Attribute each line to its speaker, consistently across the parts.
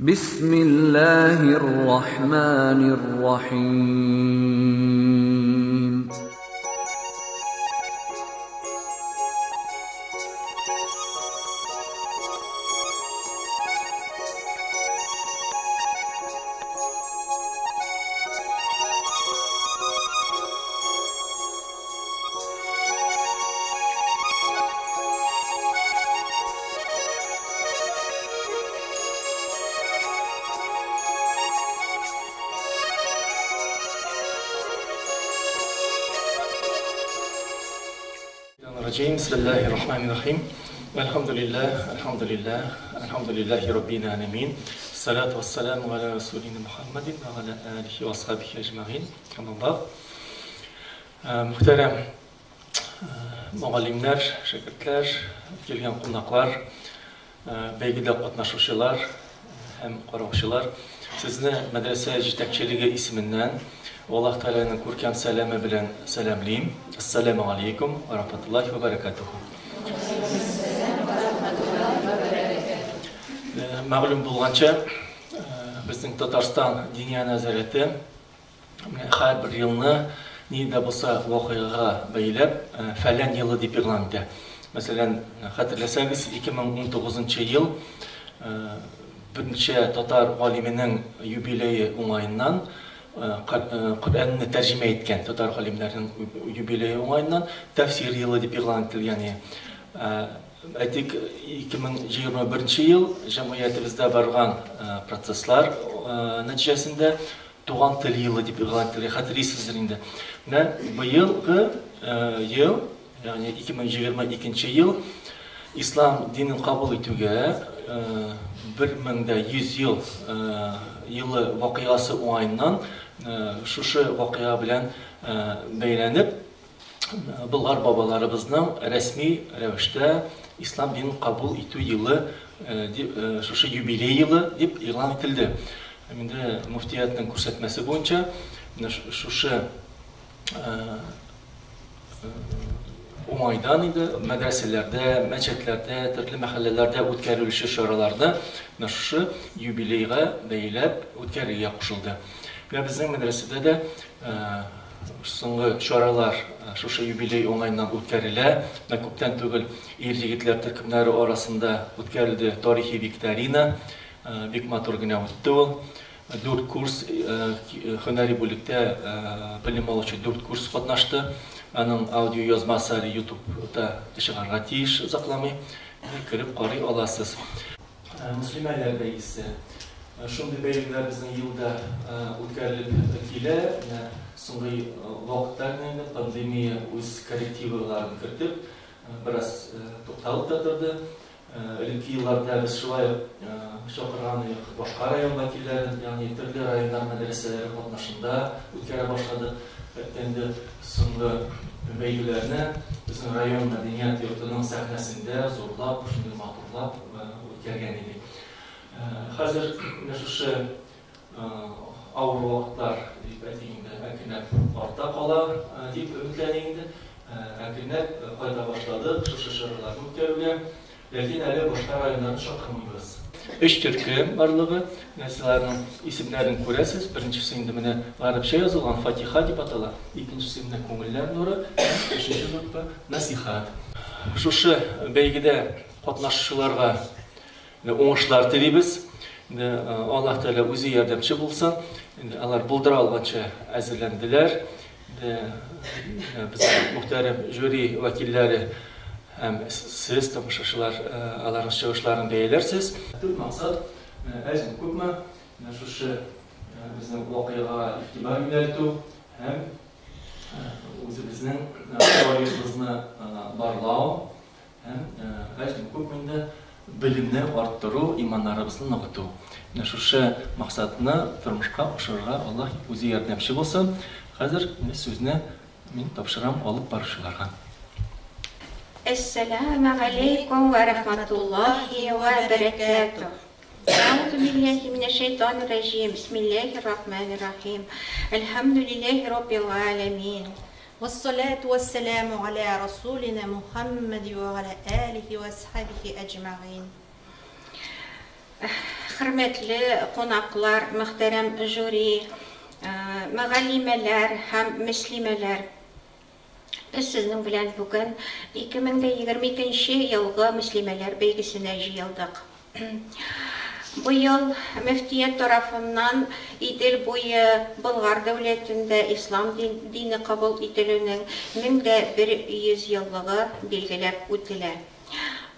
Speaker 1: Bismillahirrahmanirrahim.
Speaker 2: Bismillahirrahmanirrahim. Elhamdülillahi Rabbil alemin. Salatu vesselamu ala Resulina Muhammedin ve ala alihi ve ashabihi ecmaîn. Amma muhterem muallimler, şagirdler, kelgen qonaqlar, beygide qatnaşuvchilar hem qaroqchilar, sizni madrasa yetakchiligi isminden Allah Teala'nın kurkem selamı bilen selamlayayım. Esselamu aleyküm ve rahmetullahi ve berekatuhu. Mağlum bulgança bizning Tatarstan Diniya nazarati har bir yılni nida bo'lsa voqeaga baylab falan yılı deb e'lonladi. Masalan, xatirlasangiz 2019-yıl birinchi Tatar olimining yubileyi o'ng'ayidan Kur'an'ı tercüme etken Tatar alimlerinin jubileyi olayından tefsir yılı deb e'lon etilgan. Aytik 2021 yıl cemiyetimizde bargan prosesler neticesinde Tuğan Tili yılı deb e'lon etilgan. Hatırlaysizlar endi. Bu yılgi yıl, yani 2022 yıl İslam dinini kabul etüge 1100 yıl yılı vakıası olayından şuşu vakıya bilen beylenip bunlar babalarımızın resmi revişte İslam dinini kabul etü yılı şuşu jubiley yılı deb e'lon etildi. Endi muftiyatning ko'rsatmasi bo'yicha şuşu Umaydan idi, medreselerde, meçetlerde, türlü mahallelerde o'tkazilishi choralarda şu yubileyga beylab o'tkazilga qo'shildi. Ve bizning medresede de so'nggi choralar şu yubiley onlayından o'tkazildi. Ko'pdan tugul er-yigitlar turkumlari orasida o'tkazildi tarixiy viktorina, bek motorgina o'tdi u. 4 kurs hunariy bo'likda bilim oluvchi 4 kurs qatnashdi. Onun audio yozmasi YouTube'da chiqarga tiyish uzoqlamay kirib qaray olasiz. Müslümanlar beygisi. Shunday beyglar bizning yilda o'tkazilib kela, so'nggi vaqtlarda pandemiya o'z korrektivlarini kiritib, biroz to'xtalib turdi. İlk yıllarda biz şuraya Şokırhan'ı başka rayon vakilleri, yani türlü rayonlar medreseleri katnaşında o'tkaza başladı. Endi so'nggi beyglarni bizim rayon medeniyet yurtining sahnasida zo'rlab, shunday ma'qulab o'tkazgan edik. Hozir shu avr vaqtlar akinab ortda qolar deb umidlanaydi. Akinab qayta boshladi, shu shirlarni o'tkazgan. Lakin hali boshqa rayonlarni chaqirmaymiz. 3 türkü varlığı, nesillerin isimlerini görəsiz. Birincisi indi mene Arapça yazılan Fatiha deb atalar. İkincisi mene Ko'ngillar nuri, üçüncü nutba Nasihat. Şuşu beygide qatnaşuvchilarga oңышlar tileymiz. Allah Teala o'zi yordamchi bo'lsin. Ular buldira olgancha azirlandilar. Biz muhterem jüri vakilleri hem siz tomoshachilar alarınız çıkışlarını beğenirsiz. Tüm maksat azim ko'pmi şu bizning voqeaga e'tibor yo'naltib hem o'zimizning faoliyatimizni barlav hem azim ko'pmi bilimni orttiruv, imonlarimizni nig'ituv. Shu maqsadni turmushga oshirishga Alloh o'zi yordamchi bo'lsin. Hozir so'zni men topshiram olib borishlarga.
Speaker 3: Esselamu aleykum ve rahmetullahi ve berekatuh. Euzubillahimineşşeytanirracim. Bismillahirrahmanirrahim. Elhamdülillahi Rabbil alemin.
Speaker 4: Vessalatu vesselamu ala Rasulina Muhammed ve ala alihi ve ashabihi ecma'in.
Speaker 3: хөрмәтле кунаклар, мөхтәрәм жюри, мөгаллимәләр һәм мөслимәләр. Biz сезнең белән бүген 2022 елгы мөслимәләр бәйгесенә җыелдык. Бу ел мөфтият тарафыннан Идел буе Болгар дәүләтендә ислам дине кабул ителүнең 1100 еллыгы билгеләп үтелә.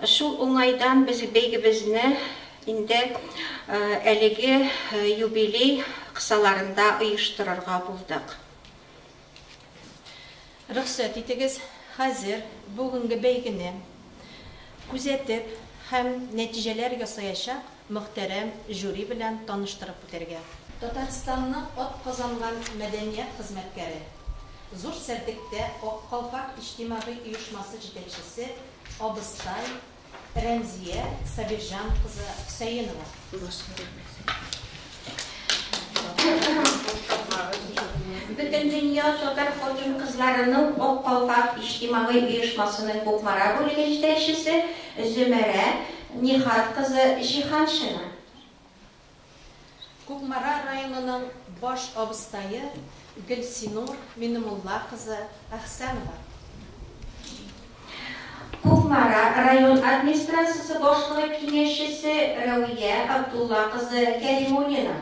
Speaker 3: Шул уңайдан без бәйгебезне инде әлеге юбилей кысаларында оештырырга булдык.
Speaker 4: Рөхсәт итегез, хәзер бүгенге бәйгене күзәтеп һәм нәтиҗәләр ясаячак мөхтәрәм жюри белән таныштырып үтәргә. Татарстанның атказанган мәдәният хезмәткәре, зур сәрдектә Ак Калфак иҗтимагый оешмасы җитәкчесе Абыстай Рәмзия Сабирҗан кызы Хөсәенова.
Speaker 3: Бүтән дөнья татар хатын-кызларының Ак Калфак иҗтимагый оешмасының Кукмара бүлеге җитәкчесе Зөмәрә Нихат кызы Җиһаншина.
Speaker 4: Кукмара районының баш абыстайы Гөлсинур Минмулла кызы Әхсәнова.
Speaker 3: Кукмара район администрациясе башлыгы киңәшчесе Рәвия Абдулла кызы Кәримуллина.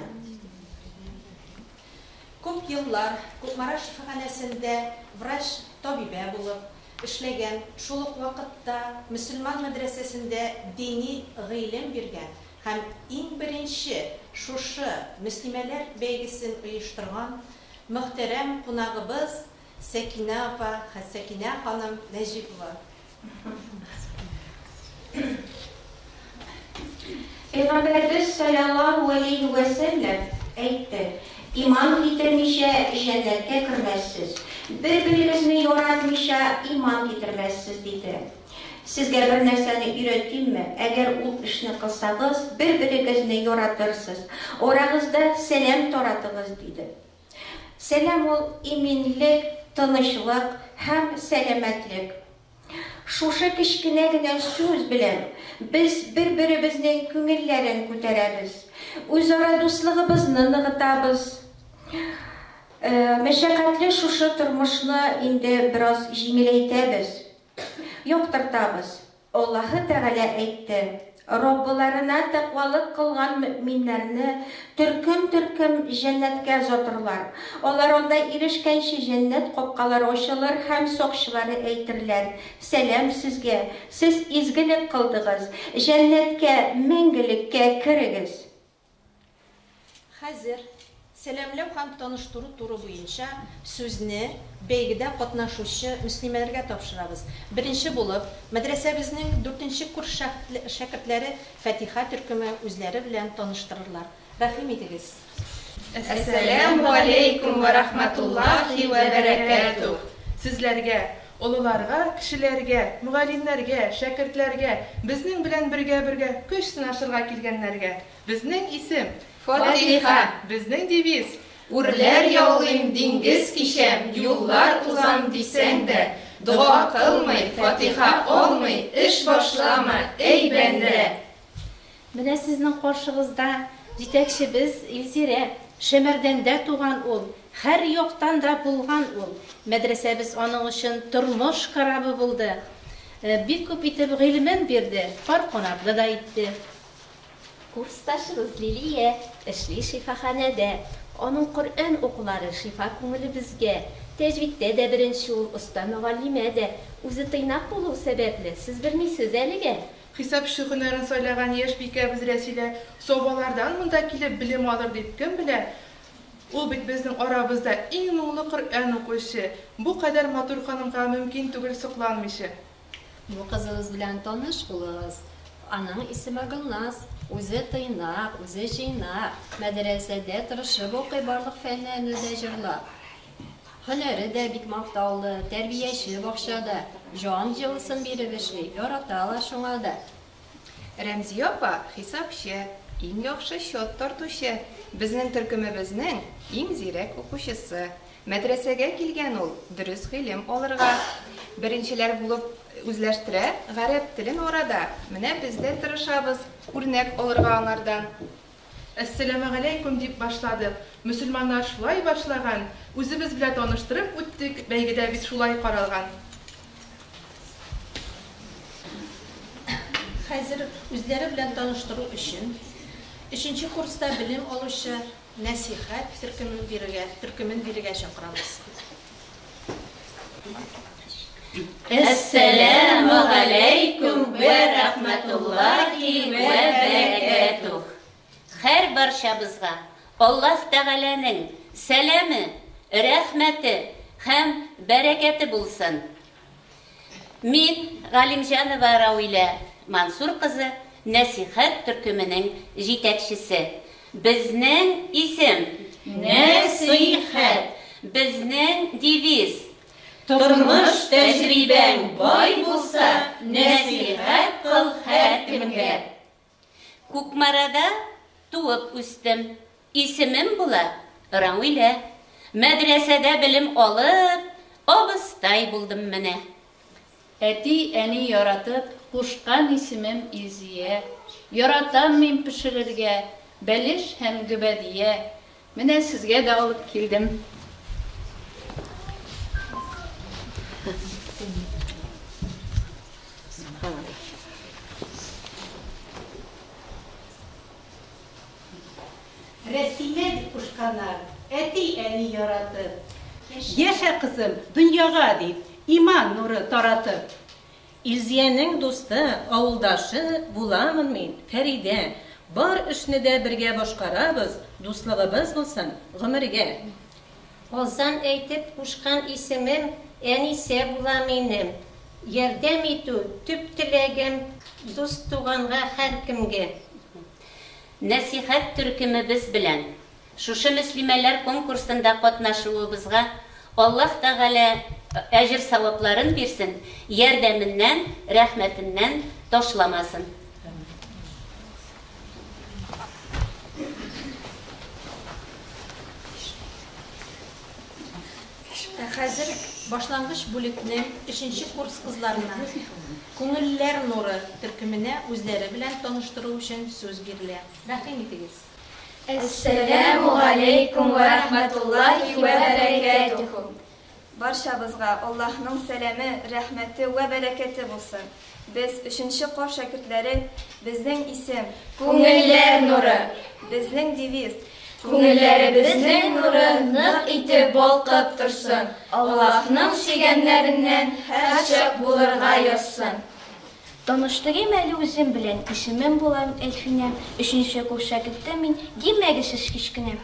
Speaker 4: Күп еллар Кукмара шифаханәсендә врач-табибә булып эшләгән, шул ук вакытта мөселман мәдрәсәсендә дини гыйлем биргән һәм иң беренче шушы мөслимәләр бәйгесен оештырган мөхтәрәм кунагыбыз Сәкинә апа, Сәкинә ханым Нәҗипова.
Speaker 3: Пәйгамбәрбез саллаллаһу алейхи ва сәлләм әйтте: "Иман китермичә җәннәткә кермәссез. Бер-берегезне яратмыйча иман китермәссез" диде. Сезгә бер нәрсәне өйрәтимме? Әгәр ул эшне кылсагыз, бер-берегезне яратырсыз. Арагызда сәлам таратыгыз диде. Сәлам ул иминлек, тынычлык һәм сәламәтлек. Шушы кичкенә генә сүз белән без бер-беребезнең күңелләрен күтәрәбез. Үзара дуслыгыбызны ныгытабыз. Мәшәкатьле шушы тормышны инде бераз җиңеләйтәбез. Яктыртабыз. Аллаһы Тәгалә әйтте: "Раббыларына тәкъвалык кылган мөэминнәрне төркем-төркем җәннәткә озатырлар. Алар анда ирешкәнче җәннәт капкалары ачылыр һәм сакчылары әйтерләр: Сәлам сезгә, сез изгелек кылдыгыз, җәннәткә, мәңгелеккә керегез."
Speaker 4: Хәзер сәламләү һәм таныштыру туры буенча сүзне бәйгедә катнашучы мөслимәләргә тапшырабыз. Беренче булып, мәдрәсәбезнең 4нче курс шәкертләре Фатиха төркеме үзләре белән таныштырырлар. Рәхим итегез.
Speaker 1: Әссәламу алейкум ва рахматуллахи ва баракатух. Сезләргә, олыларга, кешеләргә, мугаллимнәргә, шәкертләргә, безнең белән бергә көч сынашырга килгәннәргә. Безнең исем Фатиха, безнең девиз: Үрләр яулыйм, диңгез кишәм, юллар узам дисәң дә, дуа кылмый, Фатиха алмый, эш башлама, эй бәндә.
Speaker 5: Менә сезнең каршыгызда җитәкчебез Илсирә, Шәмәрдәндә туган ул, һәр яктан да булган ул. Мәдрәсәбез аның өчен тормыш карабы булды. Бик күп итеп гыйлемен бирде, пар кунаклы да итте.
Speaker 6: Курсташыбыз Лилия эшли шифаханәдә. Аның Коръән укулары шифа күңеле безгә. Тәҗвидтә дә беренче ул, оста мөгаллимә дә. Үзе тыйнак булу сәбәпле, сез белмисез әлегә.
Speaker 1: Хисапчы һөнәрен сайлаган яшь бикәбез Рәсилә собалардан монда килеп белем алыр дип кем белә? Ул бит безнең арабызда иң моңлы Коръән укучы. Бу кадәр матур ханымга мөмкин түгел сокланмыйча.
Speaker 6: Бу кызыбыз белән таныш булыгыз. Аның исеме Гөлназ. Үзе тыйнак, үзе җыйнак. Мәдрәсәдә тырышып укый, барлык фәннәрне дә җырлап. Һөнәре дә бик мактаулы, тәрбияче бакчада. Җан җылысын биреп эшли, яраталар шуңа да.
Speaker 1: Рәмзия апа хисапчы, иң яхшы счет тартучы. Безнең төркемебезнең иң зирәк укучысы. Мәдрәсәгә килгән ул, дөрес гыйлем алырга. Беренчеләр булып үзләштерә гарәп телен арада. Менә без дә тырышабыз, үрнәк алырга аңардан. Әссәламу алейкум дип башладык. Мөселманнар шулай башлаган. Үзебез белән таныштырып үттек. Бәйгедә бит шулай каралган.
Speaker 4: Хәзер үзләре белән таныштыру өчен 3нче курста белем алучы Нәсихәт төркемен бирергә чакырабыз.
Speaker 5: Әссәламу алейкум вә рахматуллахи вә бәрәкәтүх. Һәр барчабызга Аллаһ Тәгаләнең сәламе, рәхмәте һәм бәрәкәте булсын. Мин Галимҗанова Рауилә Мансур кызы, Нәсихәт төркеменең җитәкчесе. Безнең исем Нәсихәт. Безнең девиз Тормыш тәҗрибәң бай булса, нәсихәт кыл һәркемгә. Күкмарада туып үстем. Исемем була Рауилә. Мәдрәсәдә белем алып, абыстай булдым менә.
Speaker 7: Әти әни яратып, кушкан исемем Изия. Яратам мин пешерергә, бәлеш һәм гөбәдия. Менә сезгә дә алып килдем.
Speaker 8: Рәсимә дип кушканнар, әти әни яратып. Яшә кызым, дөньяга дип, иман нуры таратып.
Speaker 4: Илзиянең дусты, авылдашы буламын мин, Фәридә. Бар эшне дә бергә башкарабыз, дуслыгыбыз булсын гомергә.
Speaker 3: Озан әйтеп кушкан исемем Әнисә була минем. Ярдәм итү төп теләгем дус туганга һәркемгә.
Speaker 5: Нәсихәт төркемебез белән шушы мөслимәләр конкурсында катнашуыбызга Аллаһ Тәгалә әҗр савапларын бирсен, ярдәменнән, рәхмәтеннән ташламасын.
Speaker 4: Хәзер башлангыч бүлекнең 3нче курс кызларына Күңелләр нуры төркеменә үзләре белән таныштыру өчен сүз бирелә. Рәхим итегез.
Speaker 9: Әссәламу алейкум вә рахматуллахи вә бәрәкәтүһ.
Speaker 10: Баршабызга Аллаһның сәламе, рәхмәте вә бәрәкәте булсын. Без 3нче класс шәкертләре, безнең исем
Speaker 9: Күңелләр нуры.
Speaker 10: Безнең девиз
Speaker 9: Күңелләребезнең нуры нык итеп балкып торсын. Аллаһның сөйгәннәреннән һәр чак булырга язсын.
Speaker 11: Таныштырыйм әле үзем белән. Исемем булам Әлфинә. 3нче курс шәкерте мин. Димәгез кичкенә.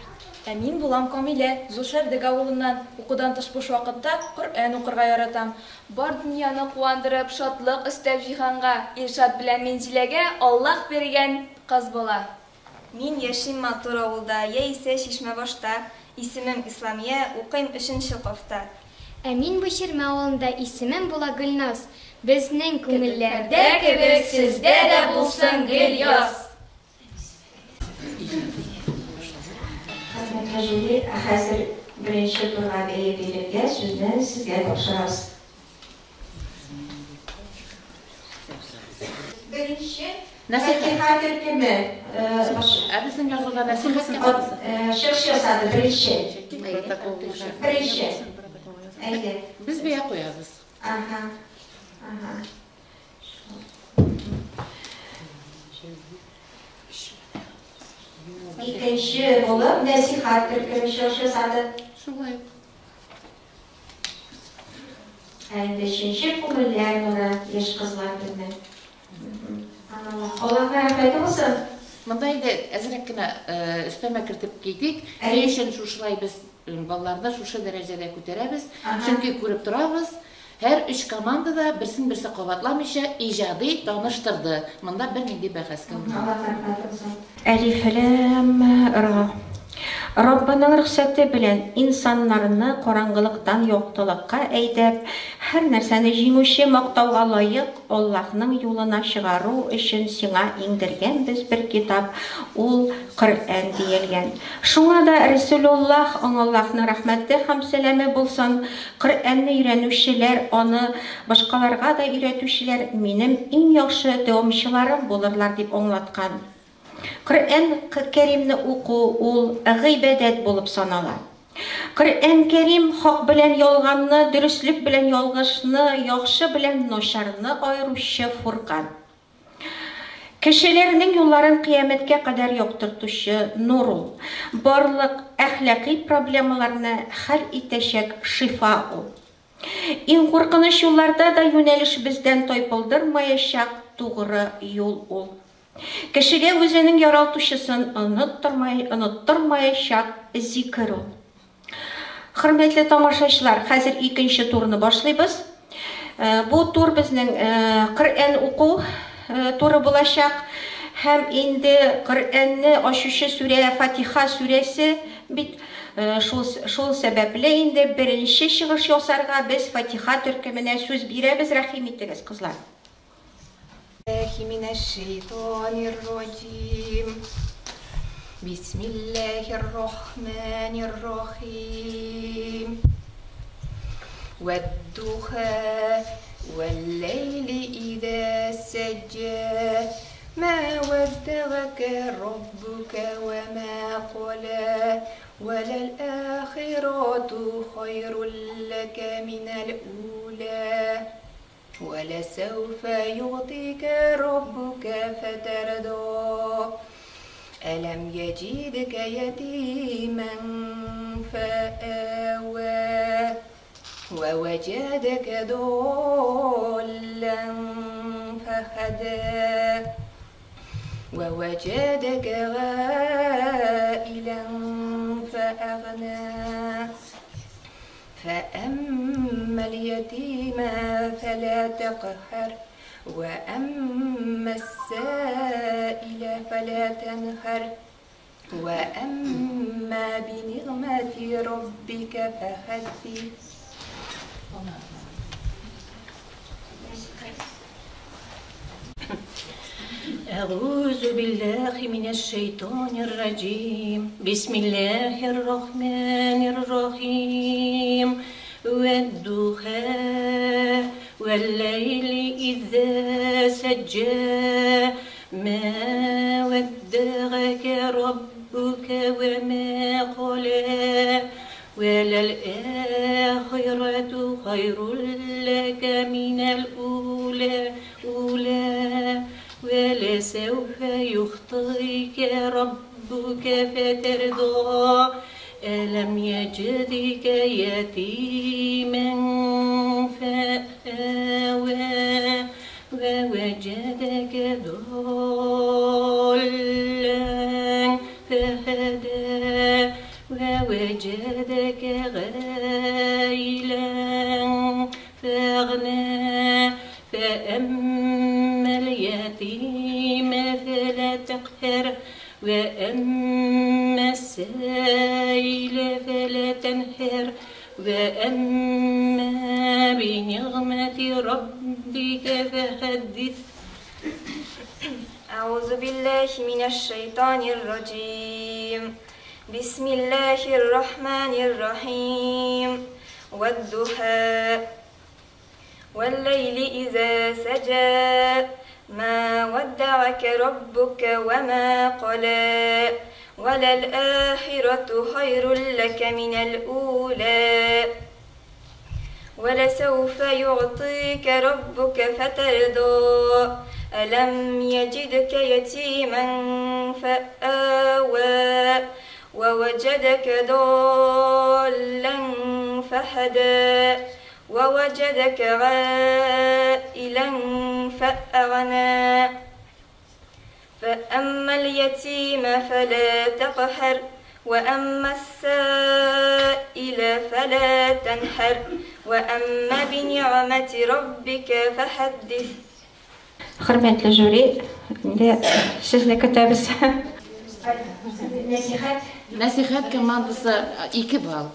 Speaker 12: Мин булам Камилә. Зушәрдек авылыннан. Укудан тыш буш вакытта Коръән укырга яратам. Бар дөньяны куандырып, шатлык өстәп җиһанга, Иршат белән Минзиләгә Аллаһ биргән кыз була.
Speaker 10: Мин яшим матур авылда, яисә Чишмәбашта. Исемем Исламия, укыйм 3нче класста.
Speaker 11: Мин бу Чирмә авылында исемем була Гөлназ. Безнең күңелләрдә кебек сездә дә булсын Гөльяз.
Speaker 3: Хәзер беренче турга бәя бирергә сүзне сезгә тапшырабыз. Беренче Нәсихәт төркеме
Speaker 7: Безнең язылган Нәсихәт
Speaker 3: чыгыш ясады беренче. Беренче. Әйдә.
Speaker 7: Без бия куябыз.
Speaker 3: Ага. Икенче булып Нәсихәт төркеме чыгыш ясады.
Speaker 7: Шулай.
Speaker 3: Әйдә, 3нче күңелләр нуры яшь кызлар белән. Аллаһка рәхмәт булсын.
Speaker 7: Монда инде әзрәк кенә өстәмә кертеп китик. Ни өчен шушылай без балаларны шушы дәрәҗәдә күтәрәбез? Чөнки күреп торабыз, һәр 3 команда да берсен-берсе кабатламыйча иҗади таныштырды. Монда бер нинди бәхәс килде.
Speaker 3: Әлиф лам ра. Раббының рөхсәте белән инсаннарны караңгылыктан яктылыкка әйдәп, һәр нәрсәне җиңүче мактауга лаек Аллаһның юлына чыгару өчен сиңа иңдергән без бер китап, ул Коръән диелгән. Шуңа да Расулуллаһ Аллаһның рәхмәте һәм сәламе булсын, Коръәнне өйрәнүчеләр, аны башкаларга да өйрәтүчеләр минем иң яхшы дәвамчыларым булырлар дип аңлаткан. Коръән Кәримне уку ул гыйбадәт булып санала. Коръән Кәрим хак белән ялганны, дөрестлек белән ялгышны, яхшы белән начарны айыручы фуркан. Кешеләрнең юлларын кыямәткә кадәр яктыртучы нур ул. Барлык әхлакый проблемаларны хәл итәчәк шифа ул. Иң куркыныч юлларда да юнәлеш бездән тайпылдырмаячак тугры юл ул. Кешегә үзенең яралтучысын оныттырмаячак зикр ул. Хөрмәтле тамашачылар, хәзер икенче турны башлыйбыз. Бу тур безнең Коръән уку туры булачак. Һәм инде Коръәнне ачучы сүрә Фатиха сүрәсе бит шул сәбәпле инде беренче чыгыш ясарга без Фатиха төркеменә сүз бирәбез. Рәхим итегез, кызлар.
Speaker 13: بسم الله الرحمن الرحيم والضحى والليل إذا سجى ما ودعك ربك وما قلى وللآخرة خير لك من الأولى ولسوف يعطيك ربك فترضى ألم يجدك يتيما فآوى ووجدك ضالا فهدى ووجدك عائلا فأغنى فأما اليتيم فلا تقهر وأما السائل فلا تنهر وأما بنعمة ربك فحدث.
Speaker 4: أعوذ بالله من الشيطان الرجيم. بسم الله الرحمن الرحيم. والضحى والليل إذا سجى ما ودعك ربك وما قلى وللآخرة خير لك من الأولى ولسوف يخطئك ربك فترضى ألم يجدك يتيما فآوى ووجدك ضالا فهدى ووجدك عائلا فأغنى فأما اليتيم فلا تقهر وأما السائل فلا تنهر وأما بنعمة ربك فحدث.
Speaker 10: أعوذ بالله من الشيطان الرجيم. بسم الله الرحمن الرحيم. والضحى والليل إذا سجى ما ودعك ربك وما قلى وللآخرة خير لك من الأولى ولسوف يعطيك ربك فترضى ألم يجدك يتيما فآوى ووجدك ضالا فهدى ووجدك عائلا فأغنى فأما اليتيم فلا تقهر وأما السائل فلا تنهر وأما بنعمة ربك فحدث.
Speaker 3: Hürmetli jüri, sizle kitabız.
Speaker 7: Nasihat komandası 2 bal.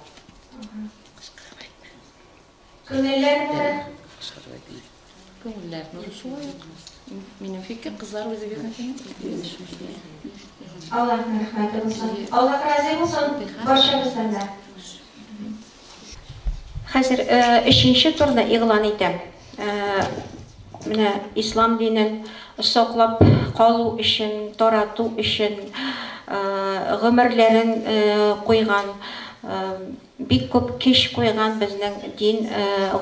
Speaker 3: Köngüllerine
Speaker 7: Benim fikrim kızlar bize görüşürüz.
Speaker 3: Allah'ın rahmeti olsun. Allah razı olsun. Barşamızdan da. Hazır 3-nji turda ilan etem. Mine İslam dinin саклап калу өчен, тарату өчен гомерләрен куйган, бик күп кеш куйган безнең дин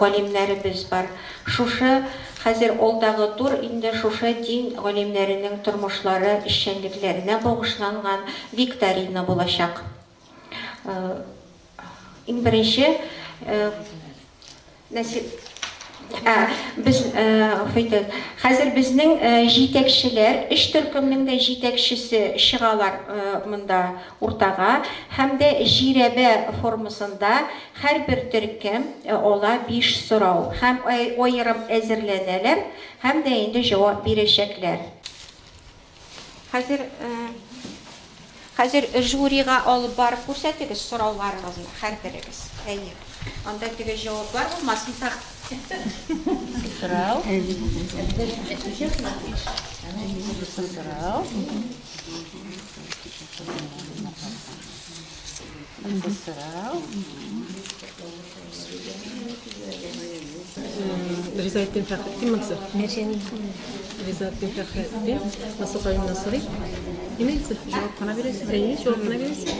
Speaker 3: галимнәребез бар. Шушы хәзер алдагы тур инде шушы дин галимнәренең тормышлары, эшчәнлекләренә багышланган викторина булачак. Иң беренче biz хәзер безнең җитәкчеләр, эш төркемнең дә җитәкчесе чыгалар монда уртага, һәм дә җирәбә формасында һәрбер төркем ала 5 сорау һәм аерым әзерләнәләр, һәм дә инде җавап бирәчәкләр. Хәзер жюрига алып барып күрсәтегез сорауларыгызны һәрберегез. Әйе. Анда теге җаваплар булмасын так. Сорау.
Speaker 4: Ризаэттин Фәхретдин Мансур. Ризаэттин Фәхретдин, Насыр Каюм Насыри. Немейтсіз, жауап қана бересіз, әйе, жауап қана бересіз.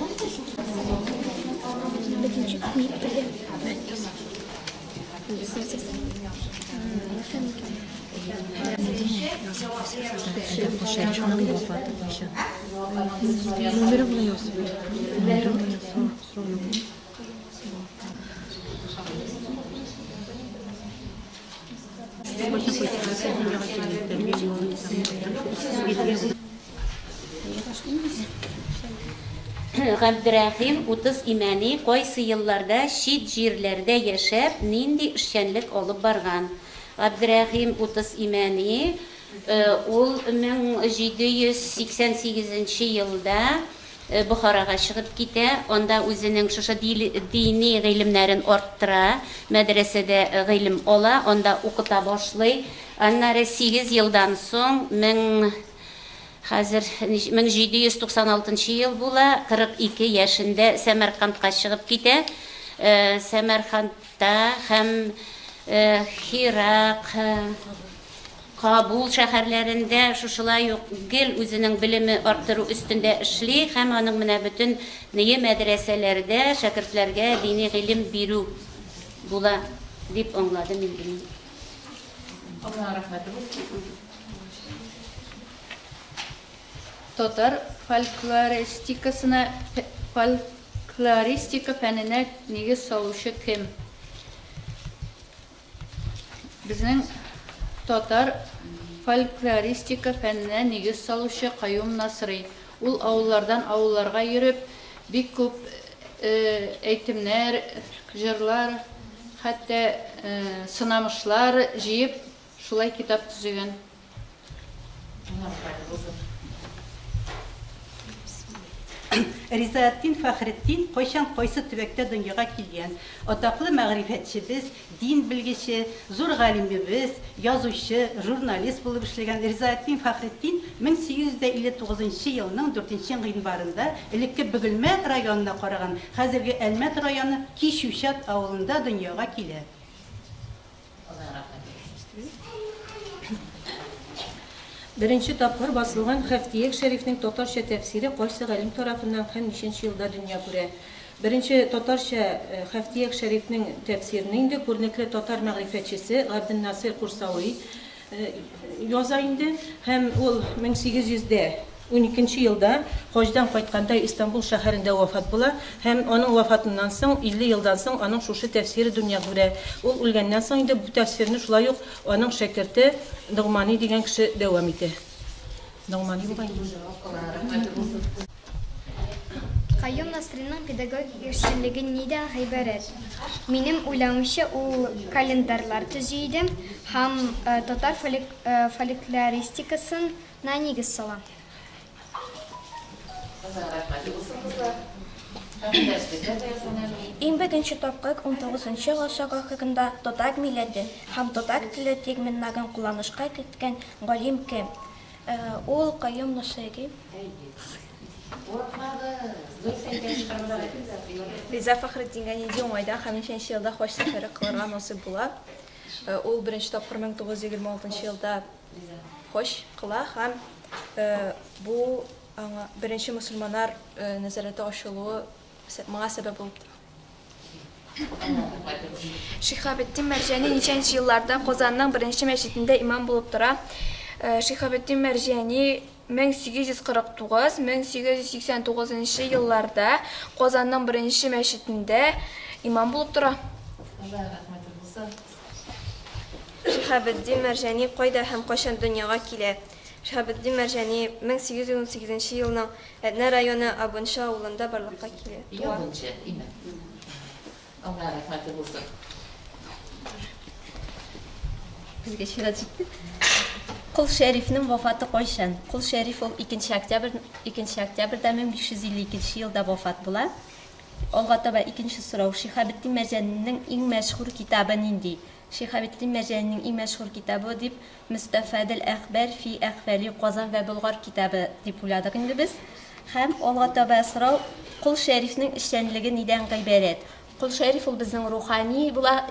Speaker 14: Габдрахим 30 имәни кайсы елларда шит җирләрдә яшәп, нинди эшчәнлек алып барган. Габдрахим 30 имәни ул 1788 елда Бухарага чыгып китә, анда үзенең шушы дини гыйлемнәрен арттыра, мәдрәсәдә гыйлем ала, анда укыта башлый. Аннары 8 елдан соң 1796 ел була, 42 яшендә Сәмәркандка чыгып китә. Сәмәркандта һәм Хирак, Кабул шәһәрләрендә шушылай ук гел үзенең белеме арттыру өстендә эшли, һәм аның менә бөтен ние мәдрәсәләрдә шәкертләргә дини гыйлем бирү була дип аңладым инде.
Speaker 15: Татар фольклористика фәненә нигез салучы кем? Безнең татар фольклористика фәненә нигез салучы Каюм Насыри. Ул авыллардан авылларга йөреп, бик күп әйтемнәр, җырлар, хәтта сынамышлар җыеп, шулай китап төзегән.
Speaker 8: Ризаэттин Фәхретдин кайчан кайсы төбәктә дөньяга килгән? Атаклы мәгърифәтчебез, дин белгече, зур галимебез, язучы, журналист булып эшләгән Ризаэттин Фәхретдин 1859 елның 4 гыйнварында элекке Бөгелмә районына караган, хәзерге Әлмәт районы Кишүчат авылында дөньяга килә.
Speaker 4: Беренче тапкыр басылган Хәфтиек Шәрифнең татарча тәфсире кайсы галим тарафыннан һәм ниченче елда дөнья күрә? Беренче татарча Хәфтиек Шәрифнең тәфсирен инде күренекле татар мәгърифәтчесе Габденнасир Курсауи яза инде, һәм ул 1812 елда хаҗдан кайтканда Истанбул шәһәрендә вафат була, һәм аның вафатыннан соң 50 елдан соң аның шушы тәфсире дөнья күрә. Ул үлгәннән соң инде бу тәфсирне шулай ук аның шәкерте Нугмани дигән кеше дәвам итә. Нугмани булган.
Speaker 11: Каюм Насыриның педагогик эшчәнлеге нидән гыйбарәт? Минем уйлавымча, ул календарлар төзи иде һәм татар фольклористикасын нигез сала.
Speaker 16: Иң беренче тапкыр 19-нчы гасырга хакында татар милләте һәм татар теле терминнарын кулланышка киткән галим кем? Ул Каюм Насыри.
Speaker 12: Риза Фәхретдингә нинди уңайдан 5-нче елда хаҗ сәфәре кылырга насыйп була. Ул беренче тапкыр 1926 елда
Speaker 10: хош кыла һәм бу аңа беренче мөселманнар нәзәрәте ачылуы моңа сәбәп булды. Шихабетдин Мәрҗани ничәнче елларда Казанның беренче мәчетендә имам булып тора. Шихабетдин Мәрҗани 1849-1889 елларда Казанның беренче мәчетендә имам булып тора. Шихабетдин Мәрҗани кайда һәм кайчан дөньяга килә? Шихабетдин Мәрҗани 1818 елның Әднә районы Абынчы авылында барлыкка килә.
Speaker 7: Абынчы, имә. Алла рәхмәте булсын.
Speaker 4: Безгә чират җитте. Кул Шәрифнең вафаты кайчан? Кул Шәриф ул 2 октябрьдә 1552 елда вафат була. Алга таба икенче сорау. Шихабетдин Мәрҗаниның иң мәшһүр китабы нинди? Шихабетдин Мәрҗаниның иң мәшһүр китабы дип Мустафадил әхбар фи әхвали Казан ва Болгар китабы дип уйладык инде без. Һәм алга таба сорау. Кул Шәрифнең эшчәнлеге нидән гыйбарәт? Кул Шәриф ул безнең рухани була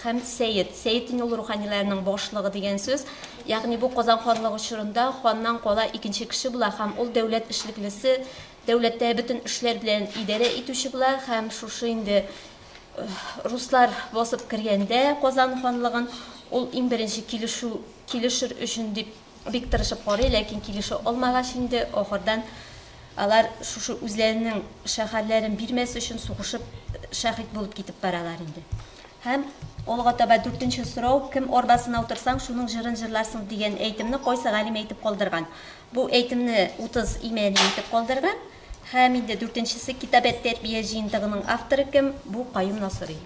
Speaker 4: һәм Сәйид ул руханиларның башлыгы дигән сүз. Ягъни бу Казан ханлыгы чорында ханнан кала икенче кеше була һәм ул дәүләт эшлеклесе, дәүләттә бөтен эшләр белән идарә итүче була һәм шушы инде руслар басып кергәндә Казан ханлыгын ул иң беренче килешер өчен дип бик тырышып карый, ләкин килешә алмагач инде ахырдан алар шушы үзләренең шәһәрләрен бирмәс өчен сугышып шәһид булып китеп баралар инде. Һәм алга таба 4нче сорау, кем арбасына утырсаң, шуның җырын җырларсың дигән әйтемне кайсы галим әйтеп калдырган? Бу әйтемне 30 имәни әйтеп калдырган. Һәм инде 4нчесе китабәт тәрбия җыентыгының авторы кем? Бу Каюм Насыйри.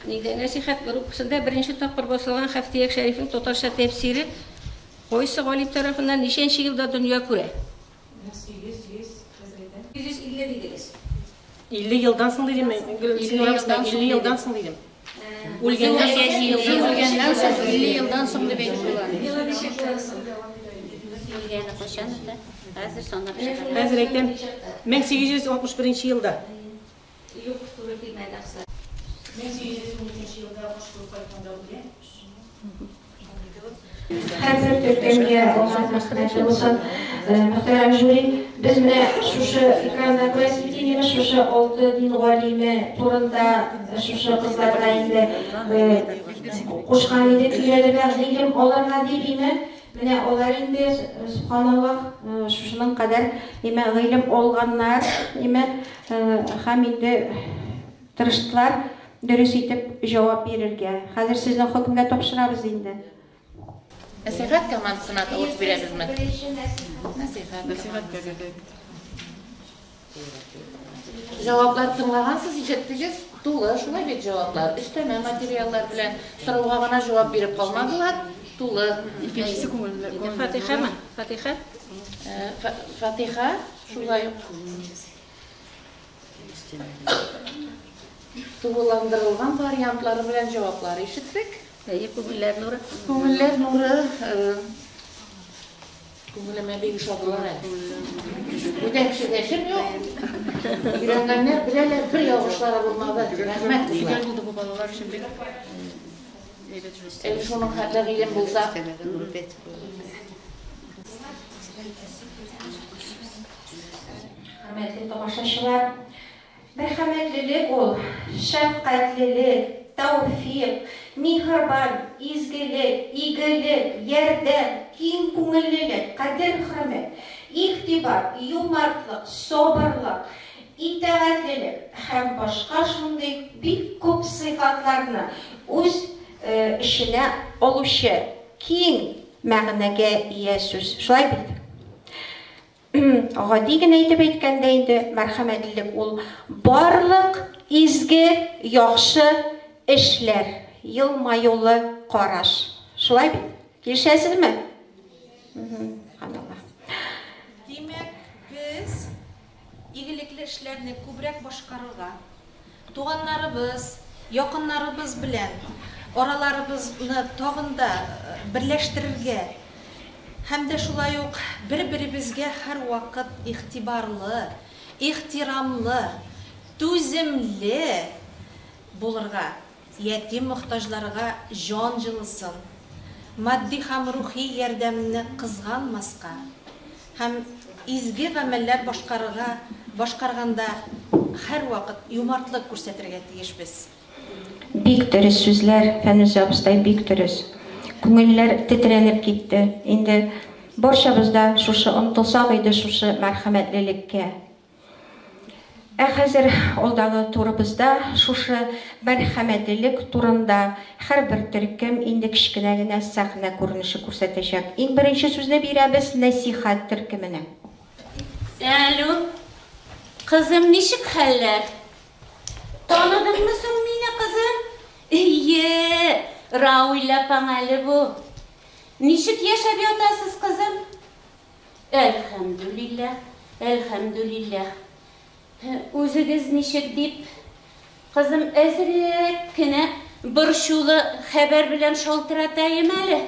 Speaker 3: Нәсихәт группасында беренче тапкыр басылган Хафтияк Шәрифнең татарча тәфсире кайсы галим тарафыннан ничәнче елда дөнья күрә?
Speaker 17: 50 елдан соң дидем мен. 50 елдан соң дидем.
Speaker 15: Үлгәннән 50 елдан соң дип әйтәләр.
Speaker 14: Үлгәне кайчан да? Хәзер санап
Speaker 17: Хәзер әйтәм 1861 елда.
Speaker 14: Юк, туры килмәде акса.
Speaker 17: 1813 елда башкалып кайтканда үлгән.
Speaker 3: Хәзер төркемгә алган мәхәббәт булсын. Мөхтәрәм жюри, без менә шушы экранда күрсәтелгән шушы 6 дин галиме турында шушы кызларга инде кушкан иде көйләргә гыйлем аларга дибиме? Менә алар инде субханаллах шушының кадәр нимә гыйлем алганнар, нимә һәм инде тырыштылар дөрес итеп җавап бирергә. Хәзер сезне хөкемгә тапшырабыз инде.
Speaker 7: Нәсихәт командасына тавыш бирәбезме? Нәсихәт. Җаваплар тыңлагансыз, ишеттегез? Тулы, шулай бит җаваплар. Өстәмә материаллар белән сорауга гына җавап биреп калмадылар. Тулы.
Speaker 17: Икенчесе күңелле.
Speaker 3: Фатихамы? Фатиха?
Speaker 7: Фатиха, шулай ук. Тулыландырылган вариантлары белән җаваплар ишеттек.
Speaker 3: Күңелләр нуры.
Speaker 7: Күңелләр нуры. Күңелемә бик шатлык. Үтә кеше дәшем юк. Өйрәнгәннәр беләләр, бер явышлары булмады. Рәхмәт.
Speaker 17: Фидел булды бу балалар өчен бик.
Speaker 7: Шуның хәтле гыйлем булса.
Speaker 3: Хөрмәтле тамашачылар, мәрхәмәтлелек ул, шәфкатьлелек, тәүфиq, михрибан, изгелек, игелек, ярдәм, киң күңеллелек, кадер-хөрмәт, игътибар, юмартлык, сабырлык, итәгатьлелек һәм башка шундый бик күп сыйфатларны үз эшенә алучы киң мәгънәгә ия сүз. Шулай бит? Гади генә әйтеп әйткәндә инде мәрхәмәтлелек ул барлык изге, яхшы эшләр, елмаюлы караш. Шулай бит? Килешәсезме?
Speaker 4: Димәк, без игелекле эшләрне күбрәк башкарырга, туганнарыбыз, якыннарыбыз белән араларыбызны тагын да берләштерергә һәм дә шулай ук бер-беребезгә һәр вакыт игътибарлы, ихтирамлы, түземле булырга ятим мохтажларга жан жылысын, maddi һәм рухи ярдәмне кызганмаска һәм изге гамәлләр башкарганда һәр вакыт юмартлык күрсәтергә тиешбез.
Speaker 3: Бик дөрес сүзләр, Фәнүзә абыстай, бик дөрес. Күңелләр тетрәнеп китте. Инде барчабызда шушы омтылсак иде шушы мәрхәмәтлелеккә. Хәзер алдагы турыбызда шушы мәрхәмәтлелек турында һәрбер төркем инде кичкенә генә сәхнә күренеше күрсәтәчәк. Иң беренче сүзне бирәбез нәсихәт төркеменә.
Speaker 14: Алло, кызым, ничек хәлләр? Таныдыңмы соң мине, кызым? Рауил апаң әле бу. Ничек яшәп ятасыз, кызым? Әлхәмдүлилләх, әлхәмдүлилләх. Үзегез ничек дип, кызым, әзрәк кенә борчулы хәбәр белән шалтыратайым әле.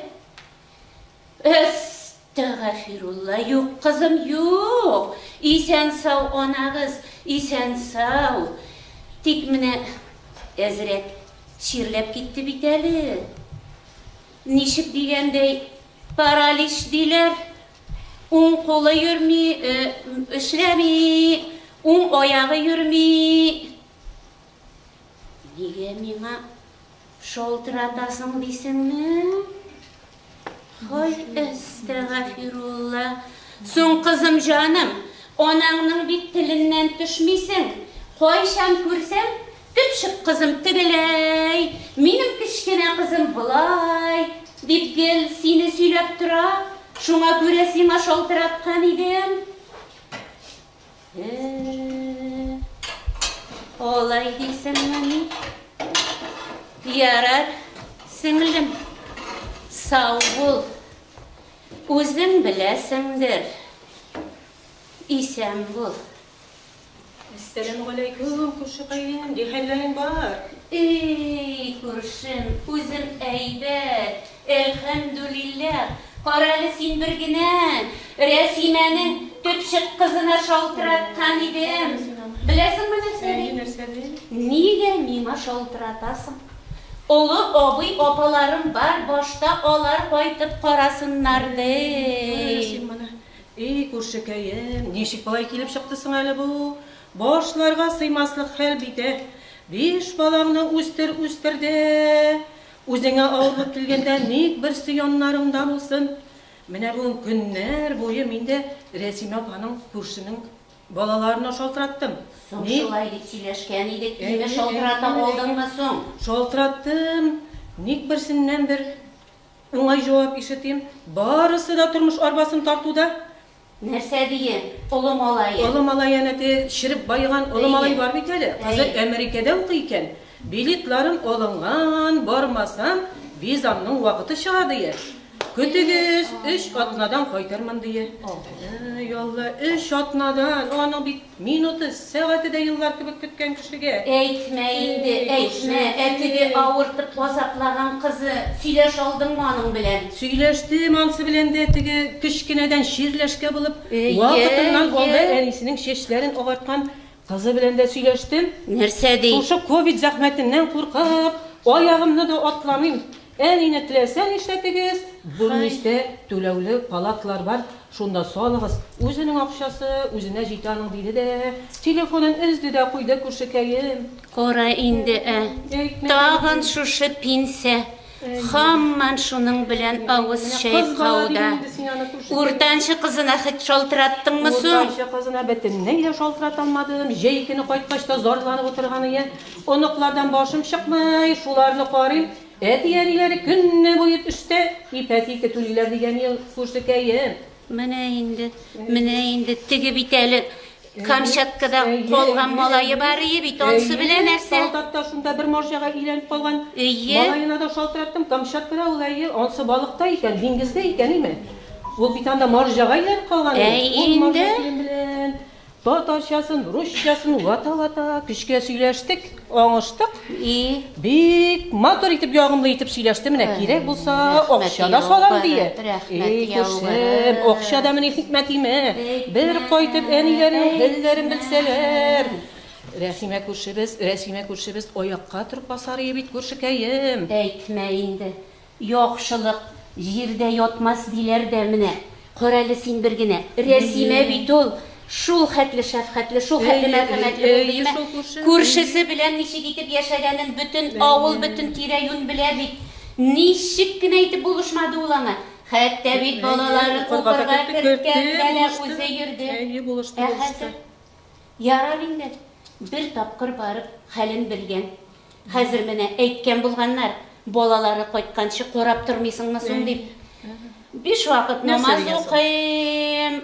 Speaker 14: Әстәгъфирулла, юк, кызым, юк. Исән сау анагыз, исән сау. Тик менә әзрәк чирләп китте бит әле. Ничек дигәндәй, паралич диләр. Уң кулы йөрми, эшләми, уң аягы йөрми. Нигә миңа шалтыратасың дисеңме? Хай, әстәгъфирулла. Соң, кызым, җаным, анаңның бит теленнән төшмисең. Кайчан күрсәм, төпчек кызым тегеләй, минем кечкенә кызым булай, дип гел сине сөйләп тора. Шуңа күрә сиңа шалтыраткан идем. Алай дисеңме? Ярар, сеңлем, сау бул. Үзең беләсеңдер. Исән бул.
Speaker 17: Ассаламуалейкум, күршекәем, ди хәлләрең бар?
Speaker 14: Күршем, үзем әйбәт, әлхәмдүлилләх. Каралы син бер генә Рәсимәнең төпчек кызына шалтыраткан идем. Беләсеңме нәрсәне? Нигә миңа шалтыратасың? Олы абый апаларым бар, башта алар кайтып карасыннар ди.
Speaker 17: Күршекәем, ничек болай килеп чыктысың әле бу? Башларга сыймаслык хәл бите. 5 балаңны үстерде. Үзеңә авырлык килгәндә ник берсе яннарыңда булсын. Менә бу көннәр буе миндә Рәсимә апаның күршенең балаларына шалтыраттым.
Speaker 14: Шулай дип сөйләшкән идек, нигә шалтырата алдыңмы соң?
Speaker 17: Шалтыраттым. Ник берсеннән бер уңай җавап ишетим. Барысы да тормыш арбасын тартуда.
Speaker 14: Нәрсә дигән? Улы малай.
Speaker 17: Улы малай әнәте ширеп байган улы малай бар бит әле. Хәзер Америкада укый икән. Билетларым алынган, бармасам, визамның вакыты чыга дия. Көтегез, 3 атнадан кайтырмын дия. Ялла, 3 атнадан, аның бит минуты, сәгате дә еллар кебек көткән кешегә.
Speaker 14: Әйтмә инде, әйтмә. Әтеге авыртып азаплаган кызы сөйләш алдыңмы аның белән?
Speaker 17: Сөйләштем ансы белән дә теге кичкенәдән ширләшкә булып, вакытыннан алда әнисенең чәчләрен агарткан кызы белән дә сөйләштем.
Speaker 14: Нәрсә ди?
Speaker 17: Шушы ковид зәхмәтеннән куркып, аягымны да атламыйм. Әнине теләсәң эшләтегез, бүлмәстә түләүле палатлар бар, шунда салыгыз. Үзенең акчасы, үзенә җитәнең диде дә, телефонын өзде дә куйды күршекәем.
Speaker 14: Кара инде, тагын шушы пенсия. Хамман шуның белән авыз чайкауда. Уртанчы кызына хит шалтыраттыңмы соң?
Speaker 17: Уртанчы кызына бөтенләй дә шалтырата алмадым. Җәйкене кайткач та зарланып утырганы я. Оныклардан башым чыкмый, шуларны карыйм. Әти-әниләре көнне буе эштә, ипотека түлиләр дигән күршекәем.
Speaker 14: Менә инде теге бит әле Камчаткада калган малайы бар иде бит, онсы белән нәрсә?
Speaker 17: Солдатта шунда бер марҗага иләнеп калган. Малайына да шалтыраттым. Камчаткада ул әйе, онсы балыкта икән, диңгездә икән име? Ул бит анда марҗага иләнеп калган. Ул марҗа татарчасын, русчасын вата-вата кичкә сөйләштек, аңыштык. Бик матур итеп, ягымлы итеп сөйләште. Менә кирәк булса, акча да салам дия. Күршем, акча да менә хикмәтиме. Бер кайтып әниләрнең хәлләрен белсәләр. Рәхимә күршебез оякка торып басар бит күршекәем.
Speaker 14: Әйтмә инде. Яхшылык җирдә ятмас диләр дә менә. Каралы син бер генә. Рәсимә бит ул шул хәтле шәфкатьле, шул хәтле мәрхәмәтле. Күршесе белән ничек итеп яшәгәнен бөтен авыл, бөтен тирә-юн белә бит. Ничек кенә итеп булышмады ул аңа. Хәтта бит балалары куркырга керткәндә үзе йөрде. Ярар инде. Бер тапкыр барып хәлен белгән. Хәзер менә әйткән булганнар, балалары кайтканчы карап тормыйсыңмы соң дип. 5 вакыт намаз укыйм.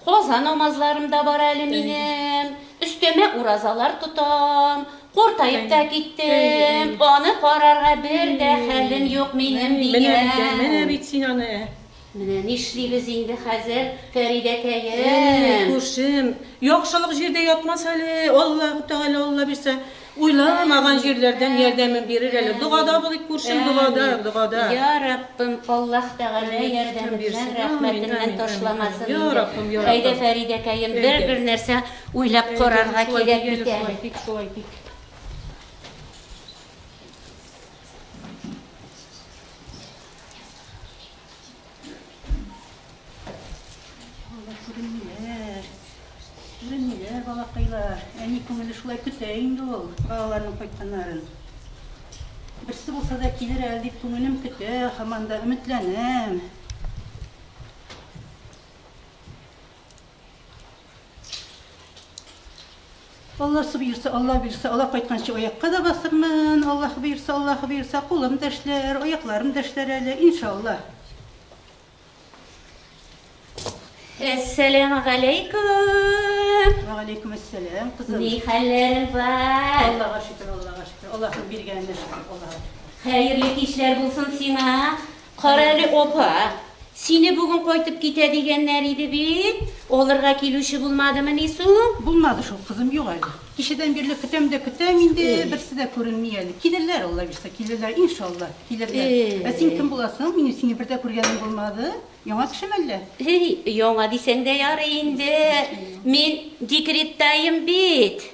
Speaker 14: Каза намазларым да бар әле минем. Өстәмә уразалар тотам. Куртайып та киттем. Аны карарга бер дә хәлем юк минем дигән.
Speaker 17: Менә бит син аны.
Speaker 14: Менә нишлибез инде хәзер, Фәридәкәем?
Speaker 17: Күршем, яхшылык җирдә ятмас әле. Аллаһу Тәгалә Алла бирсә, уйламаган җирләрдән ярдәмен бирер әле. Дугада булыйк күршем, дугада.
Speaker 14: Я Раббым, Аллаһ Тәгалә ярдәмен, рәхмәтеннән ташламасын.
Speaker 17: Я Раббым, я Раббым.
Speaker 14: Әйдә Фәридәкәем, бер нәрсә уйлап карарга кирәк бит әле.
Speaker 17: Шулай. Күренмиләр, балакайлар. Әни күңеле шулай көтә инде ул, балаларның кайтканнарын. Берсе булса да килер әле дип күңелем көтә, һаман да өметләнәм. Алла бирсә, Алла кайтканчы аякка да басырмын. Аллаһ бирсә, кулым да эшләр, аякларым да эшләр әле, иншалла.
Speaker 14: Әссәламу алейкум.
Speaker 17: Ва алейкум әссәлам, кызым.
Speaker 14: Ни хәлләрең бар?
Speaker 17: Аллаһка шөкер. Аллаһның биргәненә шөкер, Аллаһка.
Speaker 14: Хәерле кичләр булсын сиңа. Каралы опа. Сине бүген кайтып китә дигәннәр иде бит. Олырга килүче булмадымы ни соң?
Speaker 17: Булмады шул, кызым, юк әле. Кичәдән бирле көтәм инде, берсе дә күренми әле. Килерләр, Алла бирсә, килерләр, иншалла, килерләр. Ә син кем буласың? Мине сине бер дә күргәнем булмады. Яңа кешеме әллә?
Speaker 14: Яңа дисәң дә ярый инде. Мин декреттайым бит.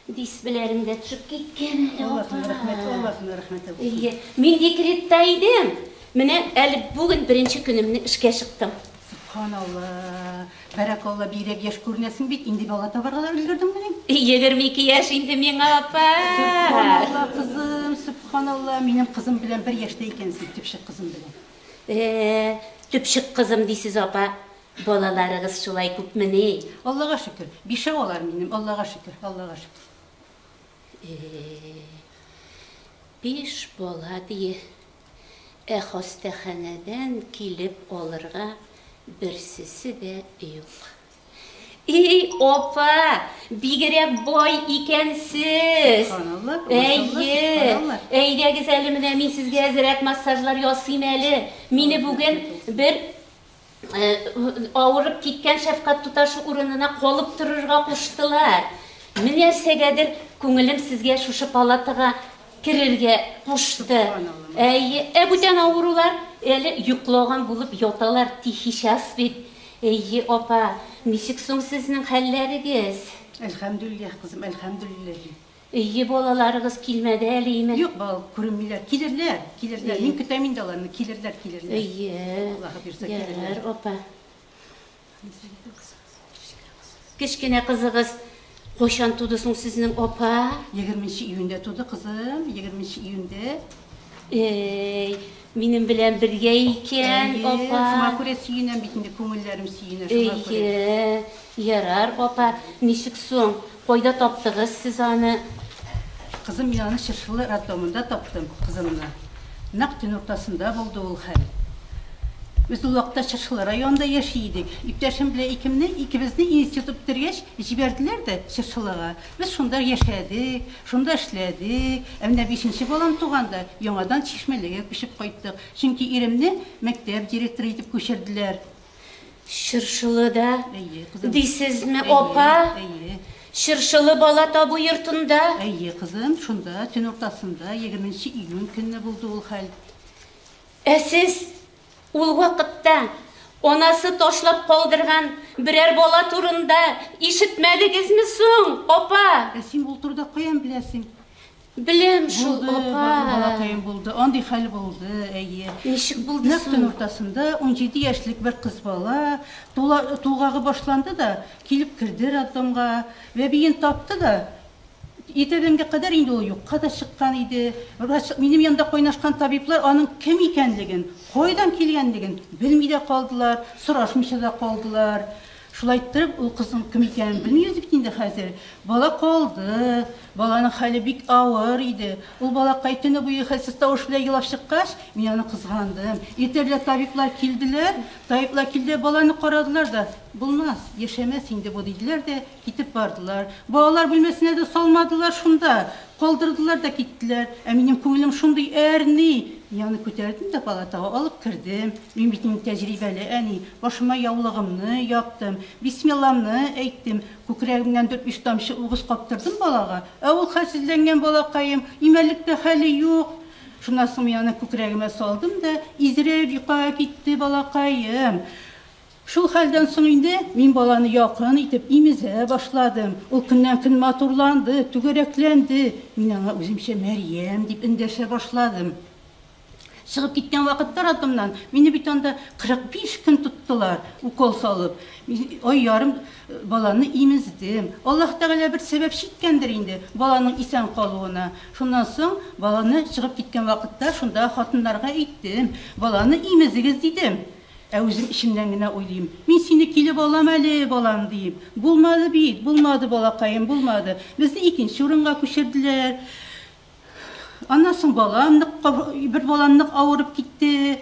Speaker 14: Дисбеләрем дә төшеп киткән.
Speaker 17: Аллаһның рәхмәте булсын.
Speaker 14: Мин декретта идем. Менә әле бүген беренче көнемне эшкә чыктым.
Speaker 17: Субханалла. Бәрәкалла, бирәк яшь күренәсең бит. Инде бала табарга өлгердең менә.
Speaker 14: 22 яшь инде миңа апа.
Speaker 17: Субханалла, кызым, субханалла. Минем кызым белән бер яшьтә икәнсең, төпчек кызым белән.
Speaker 14: Төпчек кызым дисез апа. Балаларыгыз шулай күпмени?
Speaker 17: Аллага шөкер. 5 алар минем, Аллага шөкер.
Speaker 14: 5 бала дие. Хастаханәдән килеп алырга берсесе дә юк. Опа, бигрәк бай икәнсез. Әйдәгез әле менә мин сезгә әзрәк массажлар ясыйм әле. Мине бүген бер авырып киткән шәфкать туташы урынына калып торырга куштылар. Менә нәрсәгәдер күңелем сезгә шушы палатага кирергә кушты. Бүтән авырулар әле йоклаган булып яталар, тихишас бит. Апа, ничек соң сезнең хәлләрегез?
Speaker 17: Әлхәмдүлилләһ, кызым, әлхәмдүлилләһ.
Speaker 14: Балаларыгыз килмәде әле.
Speaker 17: Юк, бал, күренмиләр. Килерләр. Мин көтәм инде аларны. Килерләр.
Speaker 14: Аллаһ бирсә килерләр. Апа. Кечкенә кызыгыз кайчан туды соң сезнең апа?
Speaker 17: 20 июньдә туды, кызым. 20 июньдә.
Speaker 14: Минем белән бергә икән, апа.
Speaker 17: Шуңа күрә сөенәм бит инде, күңелләрем сөенә шуңа күрә.
Speaker 14: Ярар, апа. Ничек соң? Кайда таптыгыз сез аны?
Speaker 17: Кызым, мин аны Чыршылы роддомында таптым, кызымны. Нак төн уртасында булды ул хәл. Без ул вакытта Чыршылы районында яшидек. Иптәшем белән икебезне институт бетергәч җибәрделәр дә Чыршылыга. Без шунда яшәдек, шунда эшләдек. Менә 5нче балам туганда яңадан Чишмәлегә күчеп кайттык. Чөнки иремне мәктәп директоры итеп күчерделәр.
Speaker 14: Чыршылыда дисезме, апа? Чыршылы бала табу йортында?
Speaker 17: Кызым, шунда төн уртасында 20 июнь көнне булды ул хәл.
Speaker 14: Сез ул вакытта Анасы ташлап калдырган берәр бала турында ишетмәдегезме соң, апа?
Speaker 8: Син бул турда каян беләсең?
Speaker 14: Білем шул, апа.
Speaker 8: Балакайым булды, андый хәл булды, әйе.
Speaker 14: Ничек булды
Speaker 8: соң? Төн уртасында 17 яшьлек бер кыз бала тугагы башланды да, килеп керде роддомга вә биен тапты да, Итәгәнгә кадәр инде ул юкка да чыккан иде. Минем янда кайнашкан табиблар аның кем икәнлеген, кайдан килгәнлеген белми дә калдылар, сорашмыйча да калдылар. Шулай итеп, ул кызның кем икәнен белмибез бит инде хәзер. Бала калды, баланың хәле бик авыр иде. Ул балакай төне буе хәлсез тавыш белән елап чыккач, мин аны кызгандым. Итәрләр табиблар килде, баланы карадылар да, булмас, яшәмәс инде бу диделәр дә, китеп бардылар. Балалар бүлмәсенә дә салмадылар шунда, калдырдылар да киттеләр. Ә минем күңелем шундый әрни. Яны күтәрдем дә палатага алып кирдем. Мин бит тәҗрибәле әни, башыма яулыгымны яптым, бисмиллahны әйттем, күкрәгемнән 4-5 тамчы угыз каптырдым балага. Ә ул хәлсезләнгән балакаем, имәллектә хәле юк. Шуннан соң мин аны күкрәгемә салдым да, изрәп йокыга китте балакаем. Шул хәлдән соң инде мин баланы якын итеп имезә башладым. Ул көннән-көн матурланды, түгәрәкләнде. Мин аңа үземчә Мәрьям дип эндәшә башладым. Чыгып киткән вакытта роддомнан мине бит анда 45 көн тоттылар, укол салып. Ай ярым баланы имездем. Аллаһ Тәгалә бер сәбәп шиткәндер инде баланың исән калуына. Шуннан соң баланы чыгып киткән вакытта шунда хатыннарга әйттем. Баланы имезегез дидем. Ә үзем ишемдән генә уйлыйм. Мин сине килеп алам әле, балам дип. Булмады бит, булмады балакаем, булмады. Безне икенче урынга күчерделәр. Аннан соң балам бер балам авырып китте.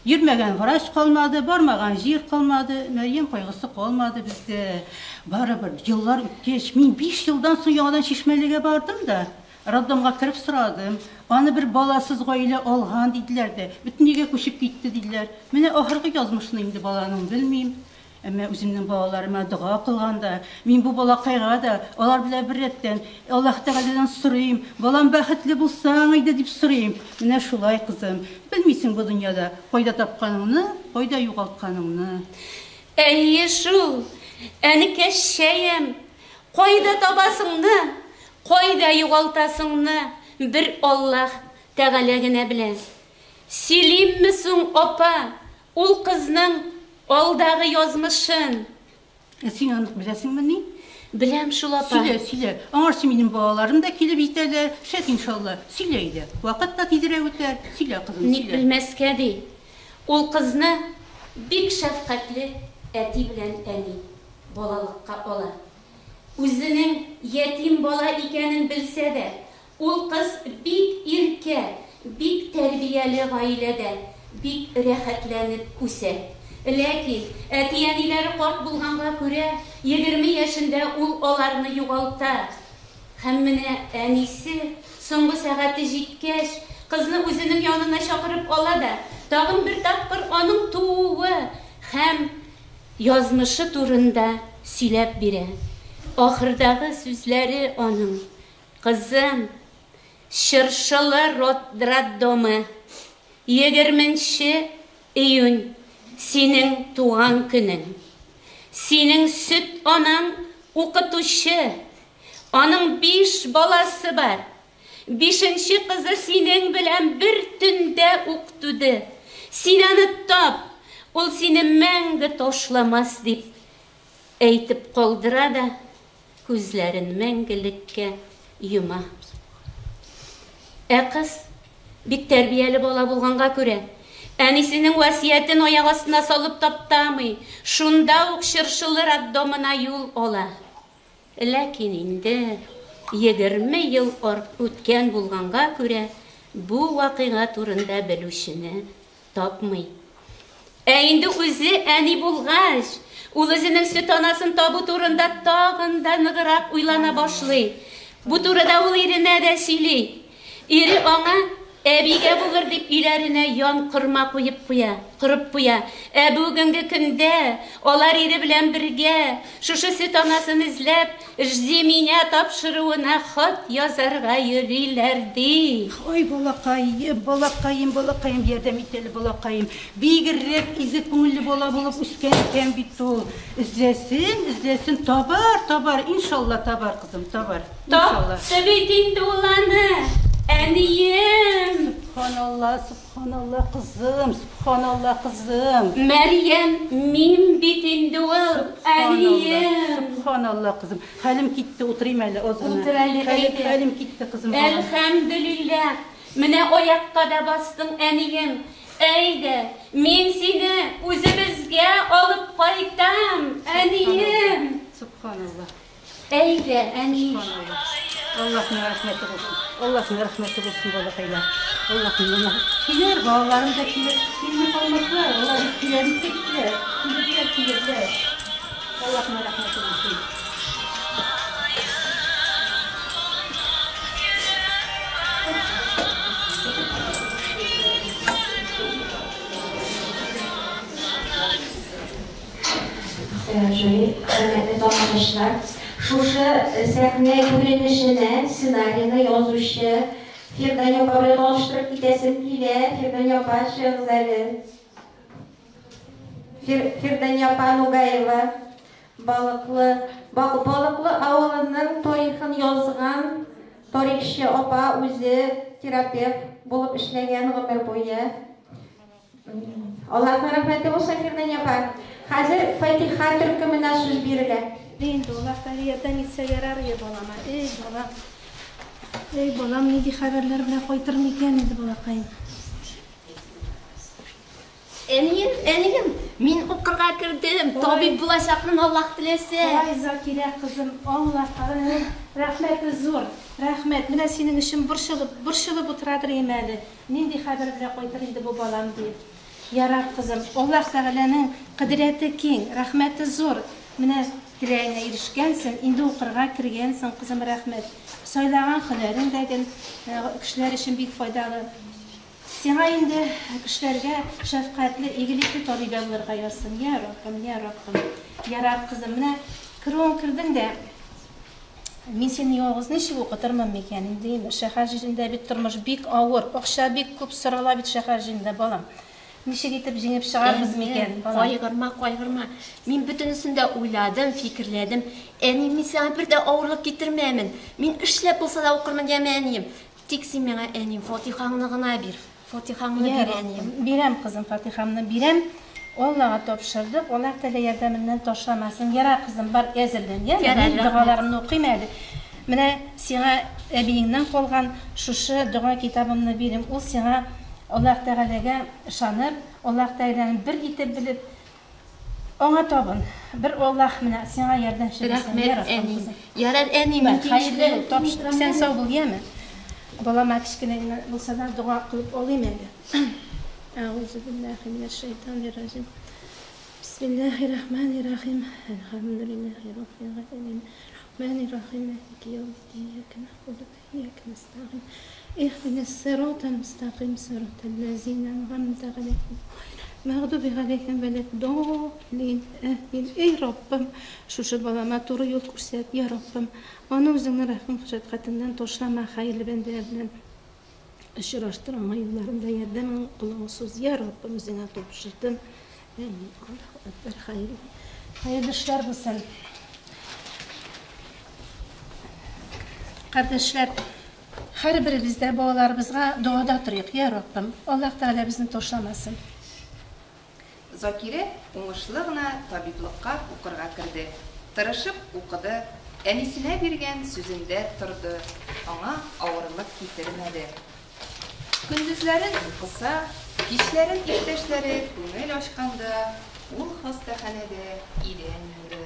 Speaker 8: Йөрмәгән врач калмады, бармаган җир калмады, Мәрьям кайгысы калмады бездә. Барыбер еллар үткәч, мин 5 елдан соң яңадан Чишмәлегә бардым да, роддомга кирип сорадым. Аны бер баласыз гаилә алган диделәр дә, бөтенләйгә күчеп китте диделәр. Менә ахыргы язмышны инде баланың белмим. Әмма үземнең балаларыма дуга кылганда, мин бу балакайга да алар белән бер рәттән Аллаһ Тәгаләдән сорыйм, балам бәхетле булсаң иде дип сорыйм. Менә шулай кызым. Белмисең бу дөньяда кайда тапканыңны, кайда югалтканыңны.
Speaker 14: Әйе шул. Әнекәшәем, кайда табасыңны, кайда югалтасыңны бер Аллаһ Тәгалә генә белә. Сөйлимме соң, апа, ул кызның алдагы язмышын?
Speaker 8: Син аны беләсеңме ни?
Speaker 14: Беләм шул, апа.
Speaker 8: Сөйлә. Аңарсы минем балаларым да килеп җитәләр. Шәт иншалла. Сөйлә иде. Вакыт та тизрәк үтәр. Сөйлә кызым, сөйлә.
Speaker 14: Ник белмәскә ди. Ул кызны бик шәфкатьле әти белән әни балалыкка ала. Үзенең ятим бала икәнен белсә дә, ул кыз бик иркә, бик тәрбияле гаиләдә, бик рәхәтләнеп үсә. Ләкин әти-әниләре карт булганга күрә 20 яшендә ул аларны югалта. Һәм менә әнисе соңгы сәгате җиткәч, кызны үзенең янына чакырып ала да, тагын бер тапкыр аның тууы һәм язмышы турында сөйләп бирә. Ахырдагы сүзләре аның: "Кызым, Чыршылы роддомы, 20 июнь синең туган көнең. Синең сөт анаң укытучы. Аның 5 баласы бар. 5нче кызы синең белән бер төндә ук туды. Син аны тап, ул сине мәңге ташламас" дип әйтеп калдыра да күзләрен мәңгелеккә йома. Ә кыз бик тәрбияле бала булганга күрә, әнисенең васиятен аяк астына салып таптамый, шунда ук Чыршылы роддомына юл ала. Ләкин инде 20 ел үткән булганга күрә, бу вакыйга турында белүчене тапмый. Ә инде үзе әни булгач, ул үзенең сөт анасын табу турында тагын да ныграк уйлана башлый. Бу турыда ул иренә дә сөйли. Ире аңа Әбигә булыр дип иләренә ян кырма куеп куя, кырып куя. Бүгенге көндә алар ире белән бергә шушы сөт анасын эзләп, Зиминә тапшыруына хат язарга йөриләр ди.
Speaker 8: Ой, балакайым, балакайым, балакайым, ярдәм итәле балакайым. Бигрәк изе күңелле бала булып үскән икән бит ул. Эзләсен, табар, иншалла табар кызым, табар. Иншалла.
Speaker 14: Табсы инде ул аны. Әнием.
Speaker 8: Subhanallah kızım.
Speaker 14: Мәрьям, мин бит инде ул. Әнием.
Speaker 8: Subhanallah kızım. Halim gitti, oturayım әле озгына.
Speaker 14: Утыр әле, әйдә.
Speaker 8: Halim gitti kızım.
Speaker 14: Әлхәмдүлилләh. Менә аякка да бастың, әнием. Әйдә, мин сине үзебезгә алып кайтам, әнием.
Speaker 8: Subhanallah.
Speaker 14: Әйдә, әнием.
Speaker 8: Allah'ın rahmeti olsun. Allah'ın rahmeti olsun balakaylar. Allah'ın rahmeti. Kiler bağlarım da kiler. Kimlik olmazlar. Onlar kilerini çektiler. Kilerler. Allah'ın rahmeti olsun.
Speaker 3: Hürmetli arkadaşlar, şuşu sahne görünüşüne ssenariyini yazışı Firdanya Kabret oluşturup gitesim kile Firdanya Paşağızları Firdanya Panugayeva Balıklı avlının tarixini yazgan tarixçi opa özü terapevt bulup işleyen ömür boyu. Allah'ın rahmeti olsun Firdanya Pan. Hazır Fatiha türkümüne söz birilir.
Speaker 5: Endi Allah'tan yerden etse yarar ya balama. Ey balam, neydi haberler bilen koytırım iken endi balakayım.
Speaker 6: Eniyim, min okurga kirdim. Tabip bulaşakın Allah dilese.
Speaker 5: Ay Zakire kızım, Allah'tan rahmeti zor. Rahmet, mine senin işin burşılıp oturadır yemeli. Neydi haber bilen koytır endi bu balam diye. Yarar kızım, Allah Teala'nın kudreti keng, rahmeti zor. Mine dileğine erişkensin, indi okurga kirgensin kızım, rahmet. Söyleyen hülerin degin kişiler için büyük faydalı. Sana indi kişilerge şefkatli, ilgilikli tabibe olurga yazsın. Ya Rabbim, ya Rabbim. Yarar kızım, mine kirdin de min seni yalğız neşe okuturmam mekanin değil mi? Şehir jirinde bir turmuş büyük ağır, akşa büyük köp sırala bir şehir jirinde balam. Neşe gitip jengip çıgarbız meken?
Speaker 6: Koygırma. Min bütünüsünde oyladım, fikirledim. Min sana bir de ağırlık getirmemin. Min işlep olsa da okurman demeniyim. Tek sen bana enim Fatiha'nı bir. Fatiha'nı bir enim.
Speaker 5: Birem kızım, Fatiha'mını birem. Allah'a topşırdık. Allah Teala yardımından taşlamasın. Yara kızım var ezilden. Yani dualarımı okuyayım hadi. Mine sana ebeğinden kolgan şuşu dua kitabımını birim. O sana Allah Teala'ga şanıp, Allah Teala'nın bir gitip bilip ona tabın. Bir Allah mine sana yardım şeresin.
Speaker 6: Rahmet enim. Yarar enim.
Speaker 5: Hayırlı topşırdık. Sen sağ bul yeme. Balama kişkine bulsa da dua kılıp olayım hadi. Euzubillahimineşşeytanirracim. Bismillahirrahmanirrahim. Elhamdülillahi Rabbil alemin. Rahmanirrahim. Maliki yevmiddin. İyyake na'budu ve iyyake nestaîn. İhdinas sıratal müstakîm. Sıratal lezîne en'amte aleyhim. Mağdubi aleyhim veleddâllîn. Amin. Ey Rabbim, şu balama doğru yol göster ya Rabbim. Onu özünün rahmet şefkatinden toşlama, hayırlı bendelerden aşırıştırma yollarında yardım kılıyorsunuz ya Rabbim, özüne topşırdım. Amin. Allahu Ekber. Hayırlı işler bulsun. Kardeşler, her biri bizde bağlarımızga duada oturuyor ya Rabbim. Allah Teala bizni toşlamasın.
Speaker 13: Zakire уңышлы гына табиблыкка укырга кирде. Тырышып укыды, әнисенә биргән сүзендә торды. Аңа авырлык китермәде. Көндүзләрен укыса, кичләрен иптәшләре күңел ачканда, ул хастаханәдә идән юды.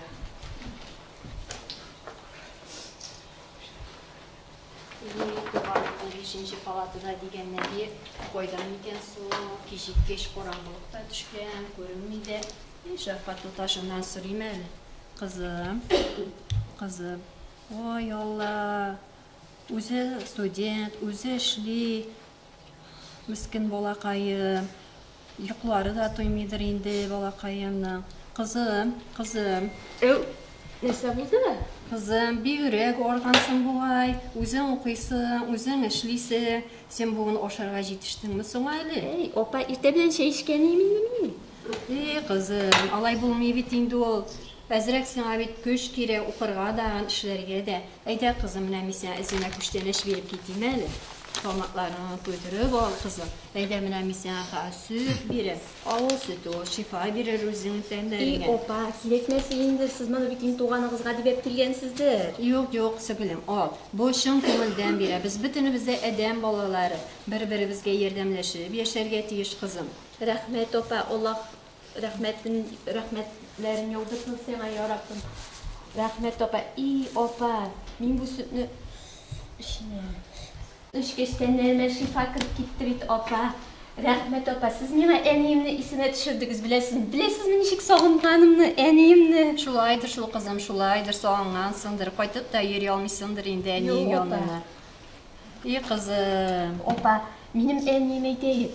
Speaker 6: 5-ci palatada degənləri qoydan ikən su, keş qorangılıqda düşkən, görünməydə. Şəfqat taşından süreyim əli. Qızım. Oy Allah. Özü student, özü işli. Miskin balakayım. Yuklары da toymuydur indi balakayımның. Kızım.
Speaker 10: Нәрсә булды?
Speaker 6: Kızım, bir yürek organsın buğay, özün okuysın, özün işliysin. Sen bugün oşarga жетиштің mi соң әлі?
Speaker 10: Опа, иртә белән чәй эчкәнмен мин.
Speaker 6: Kızım, alay bulmay bit инде ул. Әзрәк сиңа бит көч кирәк укырга да, эшләргә дә. Әйдә кызым, менә мин сиңа үзеңә күчтәнеш биреп китим әле. Tomatlarını götürüp al kızım. Eyde mine misyaha süt birer. Ağıl sütü o, şifa birer özünün tenlerine.
Speaker 10: Opa, kirekmesi indir. Siz bana bütün tuğanınızga dibep kilgensizdir.
Speaker 6: Yok, sökülüm, al. Boşun kumuldan bire. Biz bütünümüzde edem balaları. Bir-birimizge yardımlaşıp yaşarga tiyiş kızım.
Speaker 10: Rahmet opa, Allah rahmetlerin yoldarsın sana ya Rabbim. Rahmet opa, iyi opa. Min bu sütünü... Üç geçtenlerime şifa kırıp gittirit opa. Rahmet opa, siz nime eniyimni isine düşürdünüz bilesiniz. Bilesiniz mi nişik soğunganımni, eniyimni?
Speaker 6: Şulaydır şul kızım, şulaydır soğungansındır. Koytup da yeri almışsındır indi eniyin yoluna. İyi kızım.
Speaker 10: Opa, benim eniyime değil.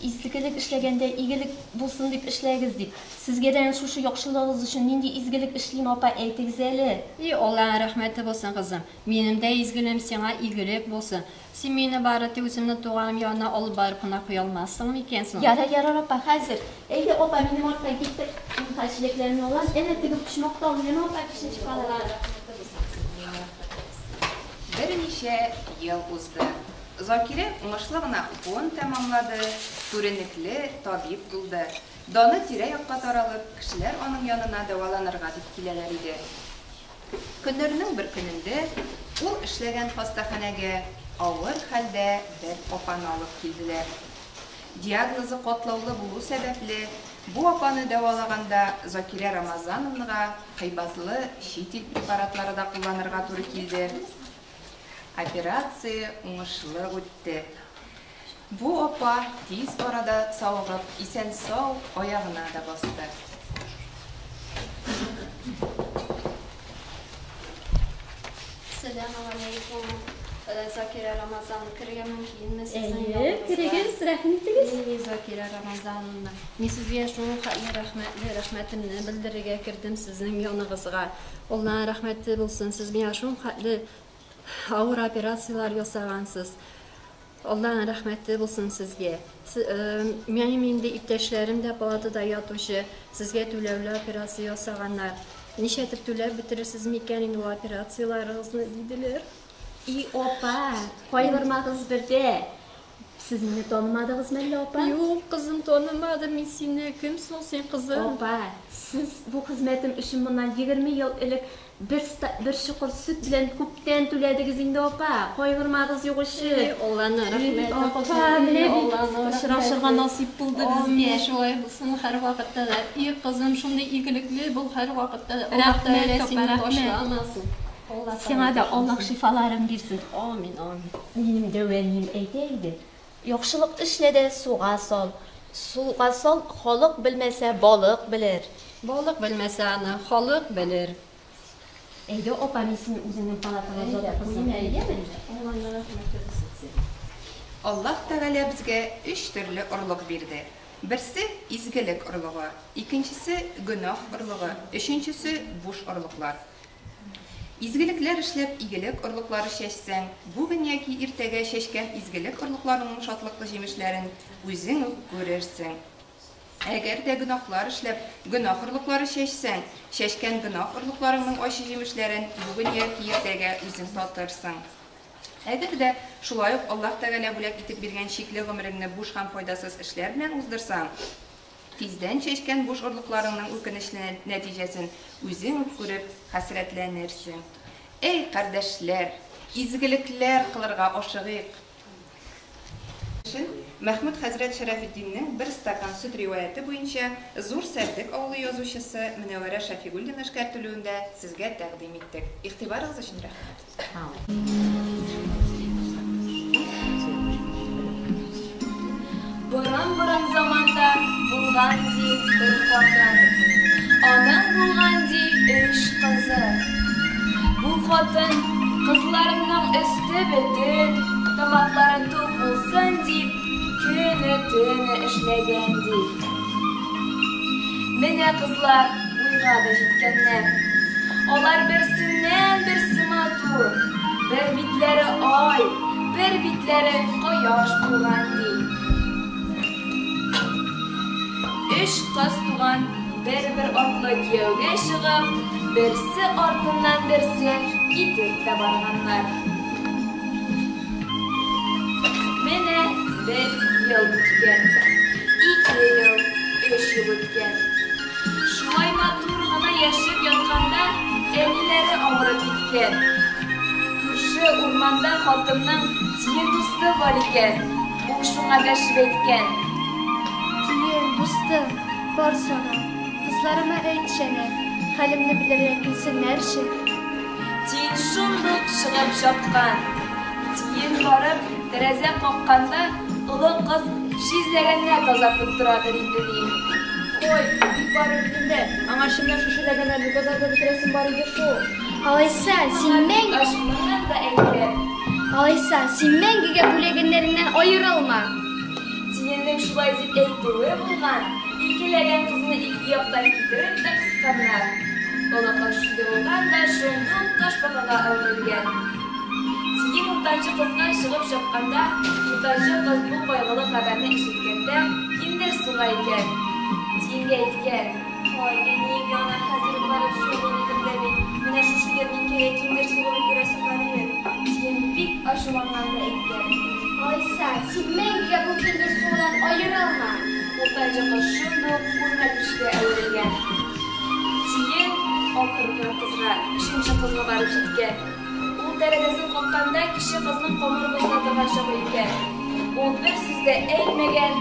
Speaker 10: İzgilik işlegende iyilik bulsun deyip işlegiz deyip. Sizge de şu yokşuluğunuz için nindi izgilik işleyim opa eytigiz eli.
Speaker 6: İyi Allah'ın rahmeti bolsun kızım. Benim de izgilim sana iyilik bolsun. Sen beni barıtı özümden doğanım yanına alıp barıp buna koyalmazsın mı ikensin?
Speaker 10: Yarar opa hazır. Eydi opa benim orta gitti. Kaçlıklarım olan en ettiği pişmokta olmayan opa pişin çıkarlar.
Speaker 13: Берничә ел узды. Закирә уңышлы гына укуын тәмамлады, күренекле табиб булды. Даны тирә-якка таралып, кешеләр аның янына дәваланырга дип киләләр иде. Көннәрнең бер көнендә ул эшләгән хастаханәгә авыр хәлдә бер апаны алып килделәр. Диагнозы катлаулы булу сәбәпле бу апаны дәвалаганда Закирә Рамазановнага кыйбатлы чит ил препаратлары да кулланырга туры килде. Операция уңышлы үтте. Бу апа тиз арада сауыгып, исән-сау аягына да басты.
Speaker 6: Assalamu alaykum. Zakira Ramazan kirgan mümkünmi sizning
Speaker 10: kirgan rahmatligiz.
Speaker 6: Zakira Ramazanova. Men sizga shu rahmatimni bildirishga kirdim sizning yoningizga. Alloh rahmati bo'lsin. Siz menga shu xatli ağır operatsiyalar yasagansiz. Allah'ın rahmeti olsun sizge. Benim indi ipteşlerim de palatada yatuşu. Sizge tülevli operasiya yasaganlar. Nişetip tülev bitirirsiniz mi eken indi o operatsiyalarınızı dediler?
Speaker 10: İyi opa, koyulurmadınız bir de. Siz beni tanımadınız mı opa?
Speaker 6: Yok kızım tanımadım. Ben seni kimsin sen kızım?
Speaker 10: Opa, siz bu hizmetim için bundan 20 yıl ilk bir şukur süt bilen kupten tülediniz indi opa. Koyulurmadınız yok işi.
Speaker 6: Allah'ın rahmeti
Speaker 10: olsun. Allah'ın
Speaker 6: rahmeti nasip buldu bizge. Şolay bulsun her vakitte de. İyi kızım şunda iyilikli bul her vakitte de. Allah da öyle seni taşlamasın.
Speaker 10: Sana da Allah şifalarını versin.
Speaker 6: Amin.
Speaker 10: Benim dövenim eydeydi. Yoxşuluq işlede suğa sol. Suğa sol, xoluq bilmese balık bilir.
Speaker 6: Balık bilmese ana, xoluq bilir.
Speaker 10: Eydi opa misin üzerinin palatana zoda kızım.
Speaker 6: Allah'ın rahmeti olsun.
Speaker 13: Allah Teala bizge 3 türlü urluk verdi. Birisi izgilik urluğu, ikincisi günah urluğu, üçüncüsü boş urluklar. İzgilikler işlep iyilik urlukları şeşsen, bugün yaki irtege şeşken izgilik urluklarının şatlıklı jemişlerin özün görersin. Eğer de günahlar işlep günah urlukları şeşsen, şeşken günah urluklarının o jemişlerin bugün yaki irtege özün satırsın. Eğer de şulayıp Allah Teala bulak itip birgen şekli ömrünü boş hem faydasız işler bilen uzdırsan, tizden çeşken boş urluklarının ülkünüşlü neticesin özün görüp hasretlenirsin. Ey kardeşler, izgilikler kılırga oşığıyık. Mahmud Hazret Şerefeddin'nin bir stakan süt rivayeti boyunca Zur Serdik oğlu yazuşusu Münevvere Şafigullin eşkertülüğünde sizge takdim ettik. İhtibarınız için rahmet.
Speaker 12: Buran zamanda bulgan di bir xotin. Onang bulgan di 3 kızı. Bu xotin kızlarımның üstü bütün, tomatları to'q bo'lsa булсын дип, көне төне эшләгән дип. Менә кызлар уйга да җиткәннәр. Алар берсеннән берсе матур, бер битләре ай, бер битләре кояш булган ди. 3 кыз туган, бер-бер атлы кияүгә чыгып, берсе артыннан берсе китеп тә барганнар. Менә 1 ел үткән, 2 ел, 3 ел үткән. Шулай матур гына яшәп ятканда, әниләре авырып киткән. Күрше урманда хатынның тиен дусты бар икән. Ул шуңа дәшеп әйткән.
Speaker 11: Тиен дустым, бар сана. Кызларыма әйтшәнә, хәлемне белергә килсеннәрче.
Speaker 12: Тиен шундук чыгып чапкан. Тиен барып, тәрәзә какканда, олы кыз шизләгәннәр тазартып торадыр инде ди. Ой, бик барып инде. Аңа шимнәр шушыләгәннәрне тазартып бетерәсем бар иде шул.
Speaker 11: Алайса, син мәңгегә
Speaker 12: ашмаган да әйтер.
Speaker 11: Алайса, син мәңгегә бүләгәннәреннән аерылма.
Speaker 12: Тиеннең шулай дип әйтүе булган. Икеләгән кызны ике яктан китереп тә кысканнар. Олы кыз шундый булган да шундук ташбакага әверелгән. Тиен уртанчы кызга чыгып чапканда, уртанчы кыз бу кайгылы хәбәрне ишеткәндә, киндер суга икән. Тиенгә әйткән: "Ой, әнием янына хәзер барып шугыл идем дә бит. Менә шушы ярминкәгә киндер сугып күрәсем бар иде." Тиен бик ачуланган да әйткән:
Speaker 11: Алайса, син мәңгегә бу киндер судан аерылма.
Speaker 12: Уртанчы кыз шундук күрмәтүшкә әверелгән. Тиен акыркы кызга, 3нче кызга барып җиткән. Ул тәрәзәсен какканда кеше кызның камыры босатырга чыгып икән. Ул бер сүз дә әйтмәгән,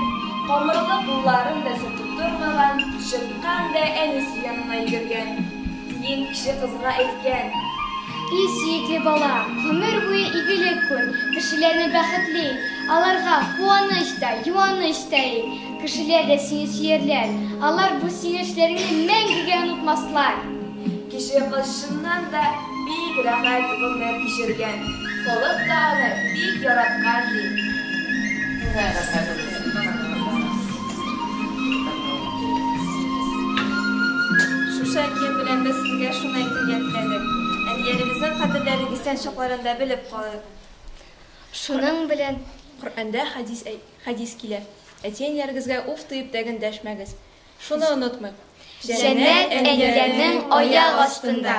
Speaker 12: камырлы кулларын да сытып тормаган, чыккан да әнисе янына йөгергән. Тиен кеше кызга әйткән:
Speaker 11: "И сөекле бала, гомер буе игелек күр, кешеләрне бәхетле, аларга куаныч та, юаныч та ит. Кешеләр дә сине сөярләр, алар бу сөйләшләреңне мәңгегә онытмаслар."
Speaker 12: Кеше кыз шуннан да бик рәхәт гомер кичергән. Халык та аны бик яраткан ди. Шушы әкият белән без сезгә шуны әйтергә теләдек. Әниябезнең кадерләрен исән чакларында белеп калык. Шуның белән Коръәндә хадис килә. Әтиәннәрегезгә уф тыйып тәген дәшмәгез. Шуны онытмыйк.
Speaker 11: Җәннәт әниләрнең аяк астында.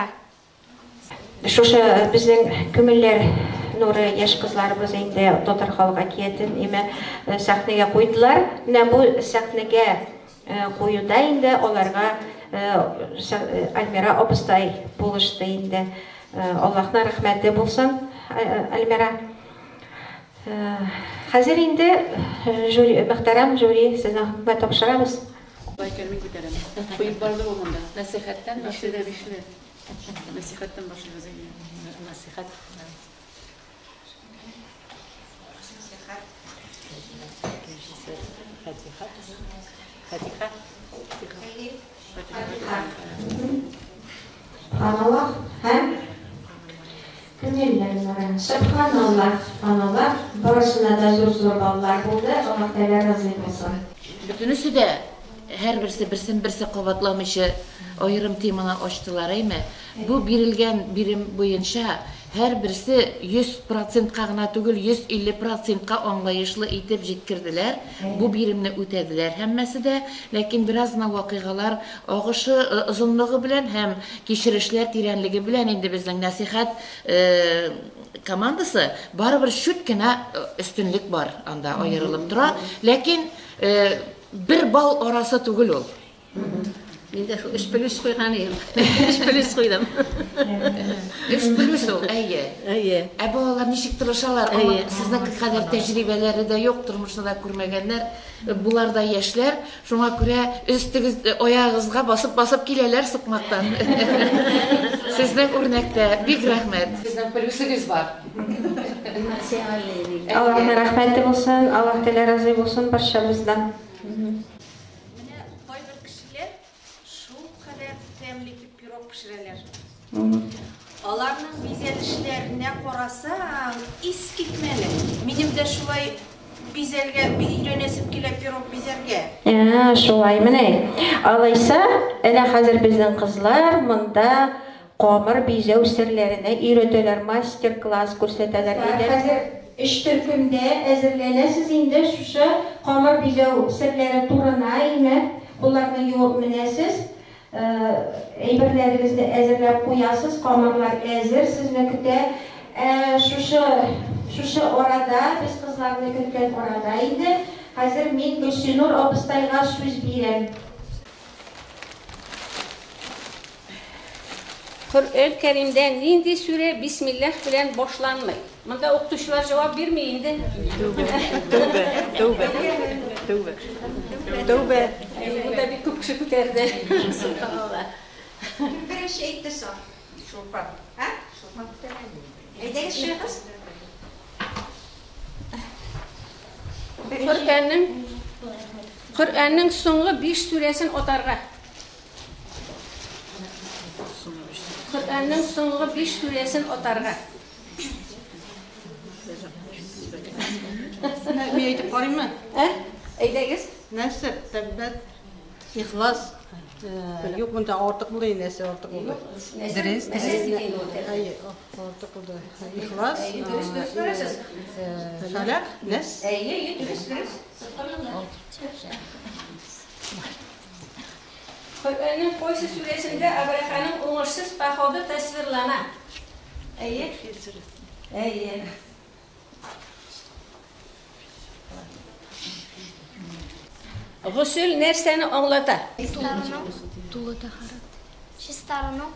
Speaker 3: Шушы безнең күңелләр нуры яшь кызларыбыз инде татар халык әкиятен сәхнәгә куйдылар. Менә бу сәхнәгә куюда инде аларга Альмира абыстай булышты инде. Аллаһның рәхмәте булсын, Альмира. Хәзер инде мөхтәрәм жюри сезгә тапшырабыз.
Speaker 7: Кәлмә күтәрәм. Куеп барды булганда. Насихаттан башлыйбыз. Насихаттан башлыйбыз. Насихат. Фатиха.
Speaker 3: Subhanallah, Күңелләрен Subhanallah, Subhanallah, барысына да зур-зур баллар булды, Аллаһ Тәгалә разый булсын.
Speaker 7: Бөтенесе дә һәр берсе берсе кабатламыйча аерым теманы ачтылар әйме. Бу бирелгән бирим буенча һәр берсе 100%-ка гына түгел, 150%-ка аңлаешлы итеп җиткерделәр. Бу биремне үтәделәр һәммәсе дә, ләкин беразна вакыйгалар агышы озынлыгы белән һәм кичерешләр тирәнлеге белән инде безнең насихат командасы барыбер шүт кенә өстенлек бар, анда аерылып тора, ләкин 1 балл арасы түгел ул.
Speaker 15: Мин дә 3+ куйган идем. 3+ куйдым.
Speaker 7: 3+ ул, әйе. Ә балалар ничек тырышалар? Сезнең кадәр тәҗрибәләре дә юк, тормышта да күрмәгәннәр. Булар да яшьләр, шуңа күрә өстегез аягызга басып киләләр сукмактан. Сезнең үрнәктә бик рәхмәт. Сезнең плюсыгыз бар.
Speaker 3: Аллаһның рәхмәте булсын, Аллаһ Тәгалә разый булсын барчабыздан.
Speaker 4: Аларның бизәлешләренә карасаң, ис китмәле. Минем дә шулай бизерге, үйренесіп келіп пирог бизерге.
Speaker 3: Шулай менә. Алайса, әнә хәзер безнең кызлар монда камыр бизәү серләренә өйрәтәләр, мастер-класс күрсәтәләр. Хәзер 3 төркемдә әзерләнәсез инде шушы камыр бизәү серләре турына инде. Буларны юып менәсез. Әйберләрегезне әзерләп куясыз, камырлар әзер, сезне көтә. Шушы арада, biz кызларны көткән арада инде, хәзер мин Гөлсинур абыстайга сүз бирәм.
Speaker 15: Kur'an-ı Kerim'den nindi süre Bismillah bilen boşlanmay. Bunda okutuşlar cevap vermiyor indi. Tövbe. Bunda bir kıpkışı kuterdi. Subhanallah.
Speaker 3: Bir şey de sor. Şurpan. Ha? Şurpan kuterdi. Şey kız?
Speaker 15: Kur'an'ın sonu 5 süresin otarga. Kur'an'ın sonu 5 süresin otarga.
Speaker 8: Ne aytib qarayman?
Speaker 15: Aytagız.
Speaker 8: Nasr, Tavbat, İxlas. Yo'q, bunda ortiq bo'ldi, nasi ortiq bo'ldi. Diriz, ortiq bo'ldi. İxlas. Falaq, Nas.
Speaker 15: Kur'an'ın Qo'ysi suresinde Abraha'nın uğursuz pahodu tasvirlana. Gusül nerseni anlata?
Speaker 11: Чистарно.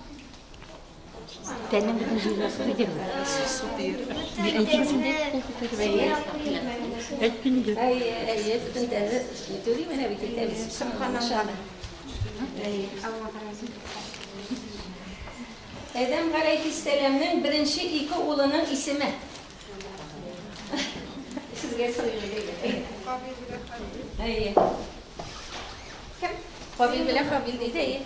Speaker 15: Adem Aleyhisselam'ın birinci iki oğlunun ismi. Sizge soruyorum. Kabil bile kabil değil.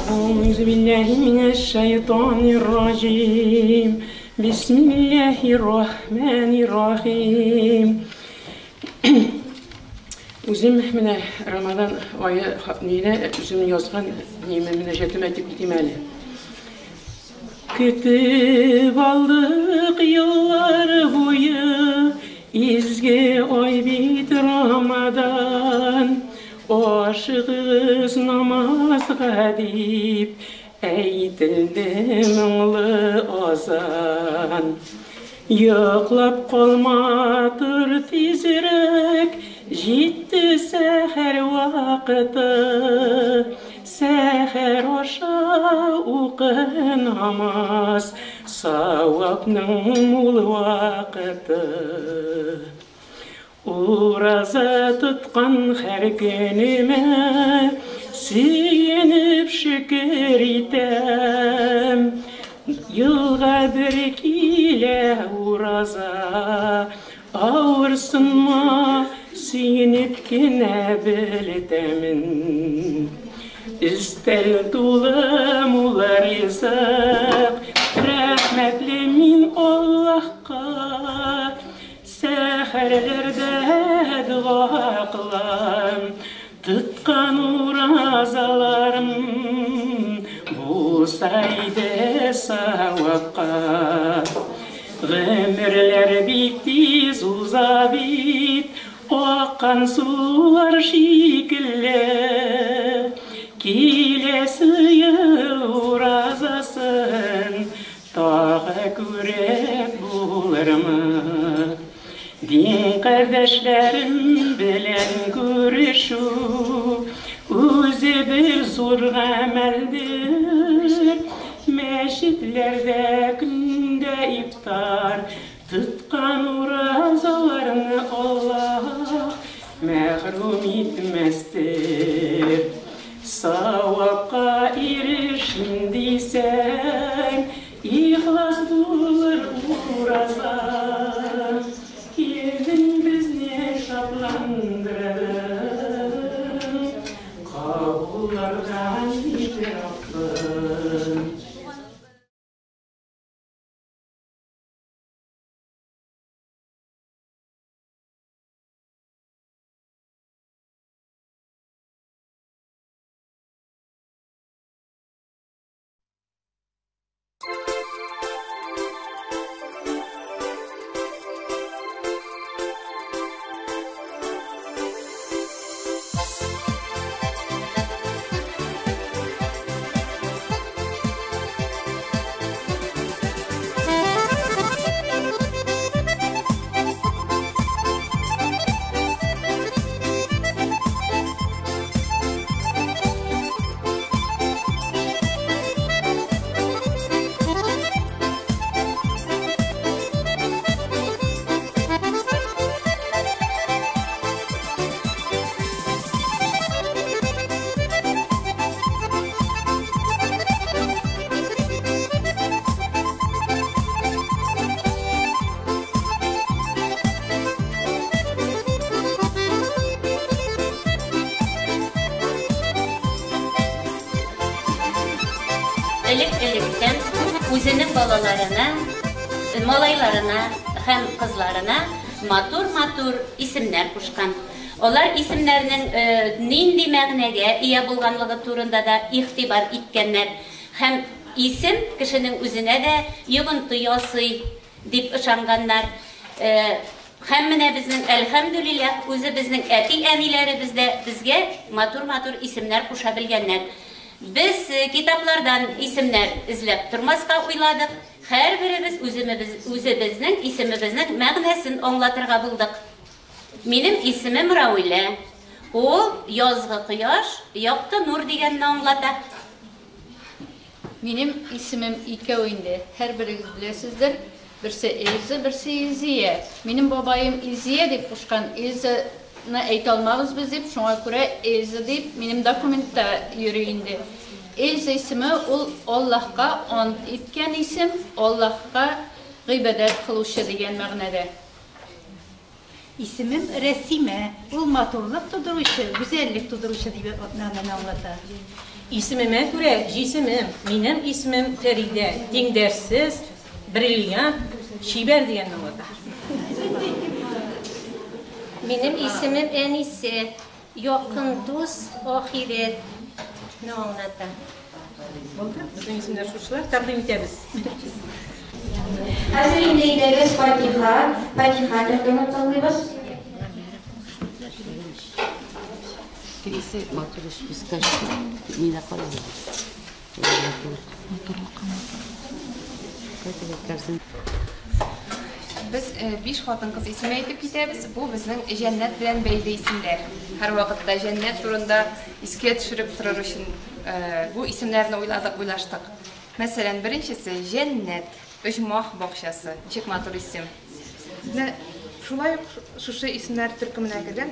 Speaker 18: أعوذ بالله من الشيطان الرجيم بسم الله الرحمن الرحيم Özüm mənə Ramazan ayı neylə özüm yazğan neyimə münəccətim etib deməli. Kütüb aldıq yıllar boyu izgi ay bit Ramazan. Aşığız namazga deyip eytildi mыңlı azan. Yoklap kalmadır tezirek, жетті сәхәр вақыты. Сәхәр аша оқы намаз, сауапның мол вақыты. Ураза тұтқан һәр күніме сүйеніп шүкір етем. Йылға бір келе ураза, ауырсынма сүйеніп кенә білетемін. Үстәл тулы мулы ризық, рәхмәтлі мин Аллахқа. Сәхәрләрдә дуа кылам, тұтқан
Speaker 19: шафкат. Гомерлер бик тиз уза бит, аккан сулар шикелле. Киләсе ел уразасын тагы күреп булырмы? Дин кардәшләрем белән күрешү үзе бер зур гамәлдер. Мәчетләрдә көндә ифтар тоткан уразаларны Аллаһ мәхрүм итмәстер. Савапка ирешим дисәң, ихлас булыр ураза. Килдең безне шатландырып, кабуллардан җитер Раббым.
Speaker 14: Элек-электен үзенең балаларына, малайларына һәм кызларына матур-матур исемнәр кушкан. Олар исемнәрнең нинди мәгънәгә ия булганлыгы турында да игътибар иткәннәр. Һәм исем кешенең үзенә дә йогынты ясый дип ышанганнар. Һәм менә безнең әлхәмдүлилләһ үзебезнең әти-әниләребез дә безгә матур-матур исемнәр куша белгәннәр. Biz kitaplardan isimler izlep durmaska uyladık. Her birimiz özümüzün isimimizin мәгънәсен аңлатырга булдык. Минем исемем Рауилә. Ул язгы кояш, якты нур дигәнне аңлата.
Speaker 20: Минем исемем икәү инде. Һәр берегез беләсездер. Берсе Эльза, берсе Изия. Минем бабаем Изия дип кушкан. Эльзаны әйтә алмабыз без дип, шуңа күрә Эльза дип минем документта йөри инде. Эльза исеме ул Аллаһка ант иткән исем, Аллаһка гыйбадәт кылучы дигән мәгънәдә.
Speaker 8: Исемем Рәсимә, ул матурлык тудыручы, гүзәллек тудыручы дип мәгънәне аңлата.
Speaker 17: Исемемә күрә җисемем, минем исемем Фәридә, тиңдәрсез, бриллиант, шибәр дигәнне аңлата.
Speaker 3: Минем исемем Әнисе, якын дус, ахирет. Ne аңлата?
Speaker 17: Булды. Безнең исемнәр шушылар, тәкъдим итәбез.
Speaker 3: Хәзер инде идегез Фатиха төркеме тыңлыйбыз.
Speaker 14: Киресе матурыш бискаш. Мина калды.
Speaker 13: Biz 5 хатын-кыз исеме әйтеп китәбез. Бу безнең җәннәт белән бәйле исемләр. Һәр вакытта җәннәт турында искә төшереп торыр өчен бу исемнәрне уйлаштык. Мәсәлән, беренчесе җәннәт, оҗмах бакчасы, ничек матур исем.
Speaker 1: Шулай шушы исемнәр төркеменә кергән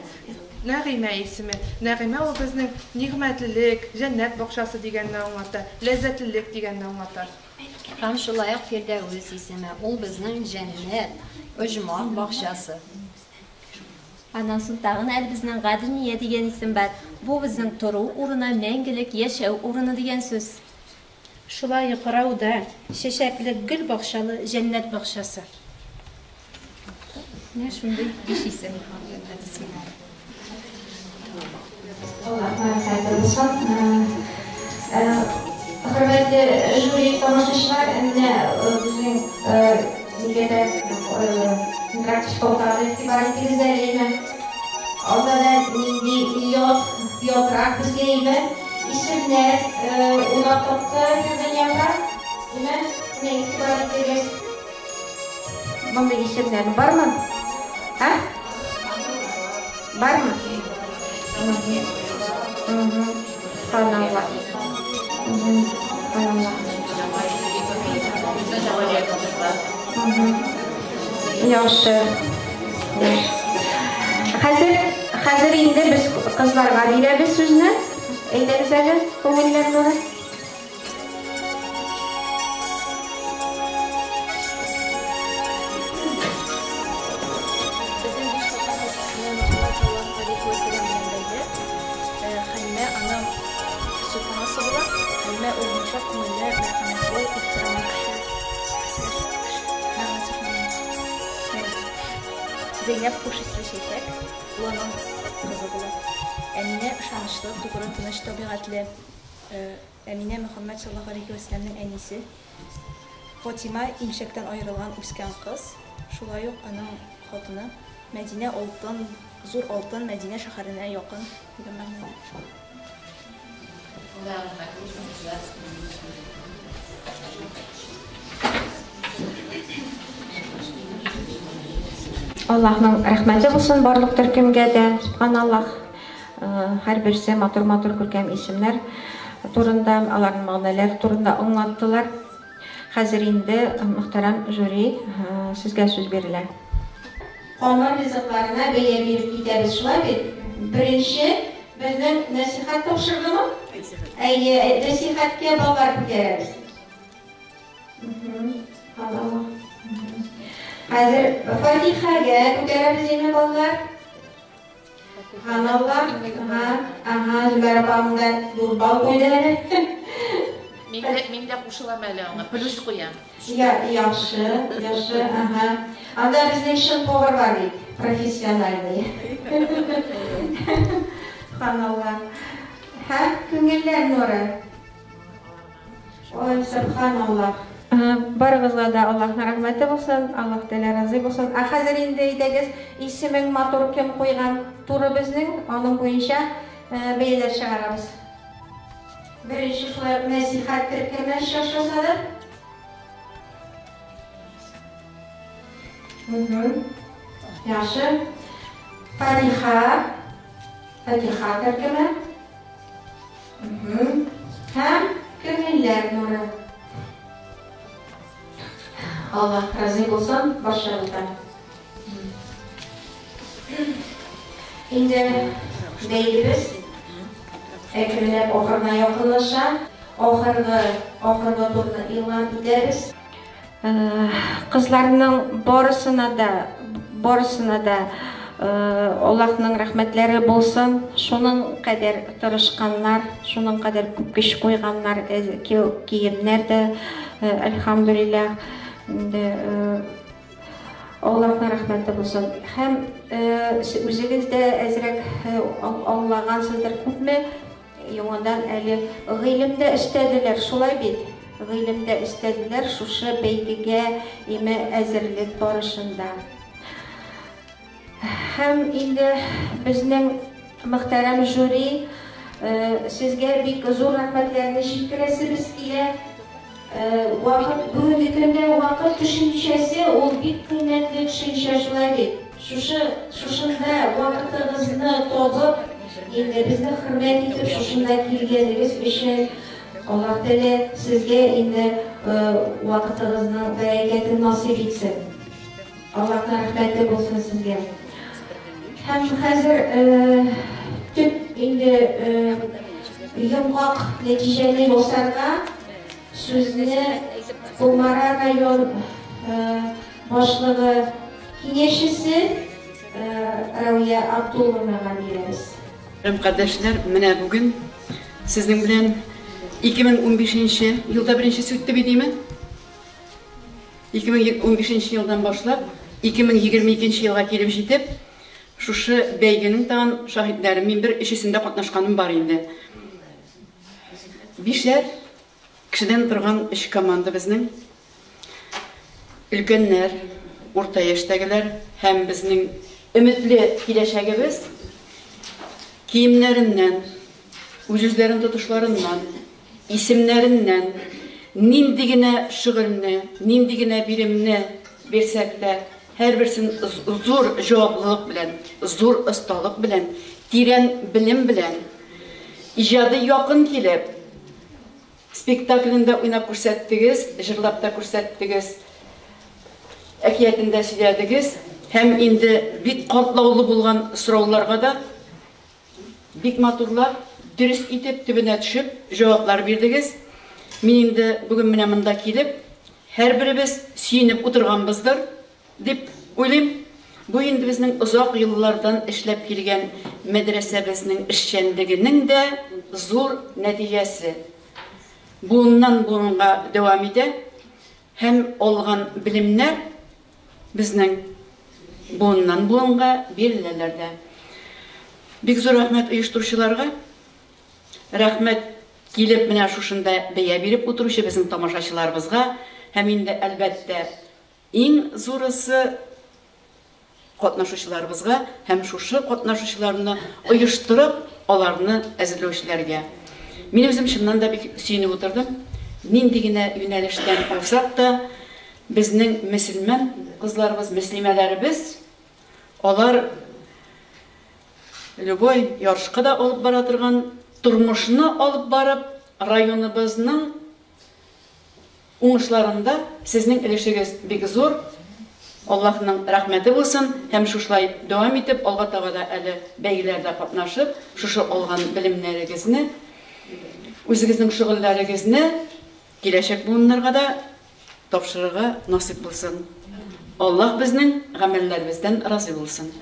Speaker 1: Нәгыймә исеме. Нәгыймә ул безнең нигъмәтлелек, җәннәт бакчасы дигәнне аңлата, ләззәтлелек дигәнне аңлата.
Speaker 6: Һәм шулай ук Фирдәүс исеме. Ул безнең җәннәт, оҗмах бакчасы.
Speaker 10: Аннан соң тагын әле безнең Гадимия дигән исем бар. Бу безнең тору урыны, мәңгелек яшәү урыны дигән сүз.
Speaker 5: Шулай ук Рауда, чәчәкле гөл бакчалы җәннәт бакчасы.
Speaker 13: Менә шундый 5 исем җәннәт исемнәре.
Speaker 3: Hürmetli jüri tanışışlar, bizim interaktif koltuğa itibar ettiğinizde orada da yotrak bizge isimler ulaştıkta dünyada ne itibar ettiniz? Bunda isimler var mı? Ha? Var mı? Subhanallah. Yaxşı. Hazır indi biz qızlarga beramiz so'zni. Aytamiz әле ko'ngillarni o'rab.
Speaker 12: Zeynep hoş işleşecek, ulanın kızı bulan. Emine ışanışlı, doğru, tınış, tabiatlı. Emine Muhammed sallallahu aleyhi ve sellem'in en iyisi. Fatima imşekten ayrılan üsken kız. Şulay yok anam hatını. Medine altın, zor altın Medine şehirine yakın.
Speaker 3: Allah'ın rahmeti olsun barlık türkümge de. Subhanallah. Her birisi matur görkəm isimler turunda, aların mağnalar turunda anlattılar. Hazır indi muhterem jüri sizge söz verirler. Qonun rızıklarına beye verip gideriz. Şulay birinci bizden nasihat topşırdı mı? Nasihatga bağlar ko'taramiz. Allah. Hazır Fatihaga ko'taramizmi bolalar? Subhanallah. Aha, Züleyha abamdan bal qo'ydilar.
Speaker 7: Men de qo'shilaman ona, plus qo'yam.
Speaker 3: Yaxshi, aha. Anda bizning shin power var deydi, professionalniy. Subhanallah. Ha, ko'ngillar nuri. Oy, subhanallah. Barıgızga da Allah'ın rahmeti olsun, Allah Teala razı olsun. Hazır indi deydiz, ismin matur kim qo'ygan turi bizning, onun boyunca beyler çıkaramiz. Birinchi şulay nasihat kimlar shoshiladi? Yaxshi. Fatiha terkimi. Ham ko'ngillar nuri. Allah razı olsun, başarılar. Şimdi deyimiz ekranlar oxirına yaxınlaşa, oxirgi turni e'lon ederiz. Qizlarning borisina da Allah'ın rahmetleri bo'lsin. Şunun kadar tırışkanlar, şunun kadar ko'p kishi qo'yganlar, kiyimler de elhamdülillah. Allah'ın rahmeti olsun. Hem o'zingiz de azrak anlagansızdır ko'pmi? Yo'ndan әле g'ilimda istediler, şulay bit. G'ilimda istediler, şuşa beygiga ime әзерлек barışında. Hem indi bizning muhtaram jüri sizge bik zor rahmetlerini yetkazimiz kile. Bugungi kunda vaqt tushunchasi u bik qiymatli tushuncha shulay. Shunda vaqtingizni topib, endi bizni hurmat etib shunda kelganingiz uchun Alloh Taolo sizga endi vaqtingizni barakatini nasib etsin. Allohning rahmati bo'lsin sizga. Hem hazır tüp indi yumqoq natijali bo'lsa-da so'zni Umara rayon boshlig'i kengashchisi Raviya Abdullanovga beramiz.
Speaker 18: Kardeşler, mene bugün sizin bilen 2015 yılda birincisi öttü değil mi? 2015 yıldan başlap 2022 yılga kelip jetip şuşu beygenin tan şahitlerimin bir işisinde katnaşkanım var indi. Bişer Kişiden durgan iş komanda bizning ülkenler, orta yaştagilar hem bizning ümitli kileşegimiz kiyimlerinden, ucuzların tutuşlarından, isimlerinden, nindigine şıgılını, nindigine birimini versek de her birisinin zor cevaplık bilen, zor ustalık bilen, tiren bilim bilen, icadı yakın kilip, spektaklinde oynap ko'rsatdingiz, jırlapta ko'rsatdingiz, akiyetinde söylediniz, hem indi bit katlaulu bulgan sorularga da bik maturlar dürüst itip tübüne düşüp cevaplar berdiniz. Men indi bugün mine mında kelip, her birimiz suyunip oturganbızdır dep oylayım. Bu indi bizning uzak yıllardan işlep kelgen medresebizning işçenliginin de zor neticesi. Bundan bunga devam ede, hem olgan bilimler bizning bundan bunga berilelerde. Bik zor rahmet uyuşturuşularga, rahmet kelip mine şuşunda beya berip oturuşu bizim tamaşaçılarımızga, hem indi elbette en zorusu katnaşuşlarımızga, hem şuşu katnaşuşlarını uyuşturup olarını äzirleüşlerge. Men özüm şundan da bir suyunip oturdum. Nindigine yönelişten olsak da bizning müslüman kızlarımız, müslimelerimiz, olar любой yarışqa da olup baratırgan, turmuşunu alıp barıp rayonumuzning uңuшларында sizning ilişigiz bek zor. Allah'ın rahmeti olsun. Hem şuşlay devam etip, alga tağada әлі бәйгеләрдә катнашып, şuşu olgan bilimleringizni, özünüzün şugullarınızны kelaçak buğunlarga da topşırıga nasip bulsun. Allah bizning gamellerimizden razı olsun.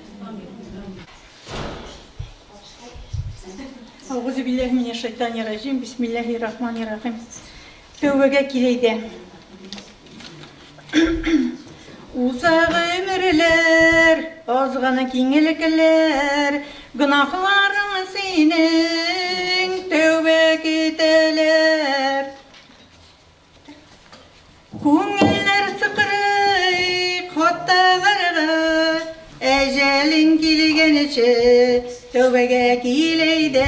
Speaker 21: Euzubillahimineşşeytanirracim. Bismillahirrahmanirrahim. Tövbege kileyde. Uzak ömürler, azgana kengillikler, günahların senin tövbe eteler. Ko'ngiller sıkırıy kottalarga, ecelin kelgeniçe tövbege kileyde.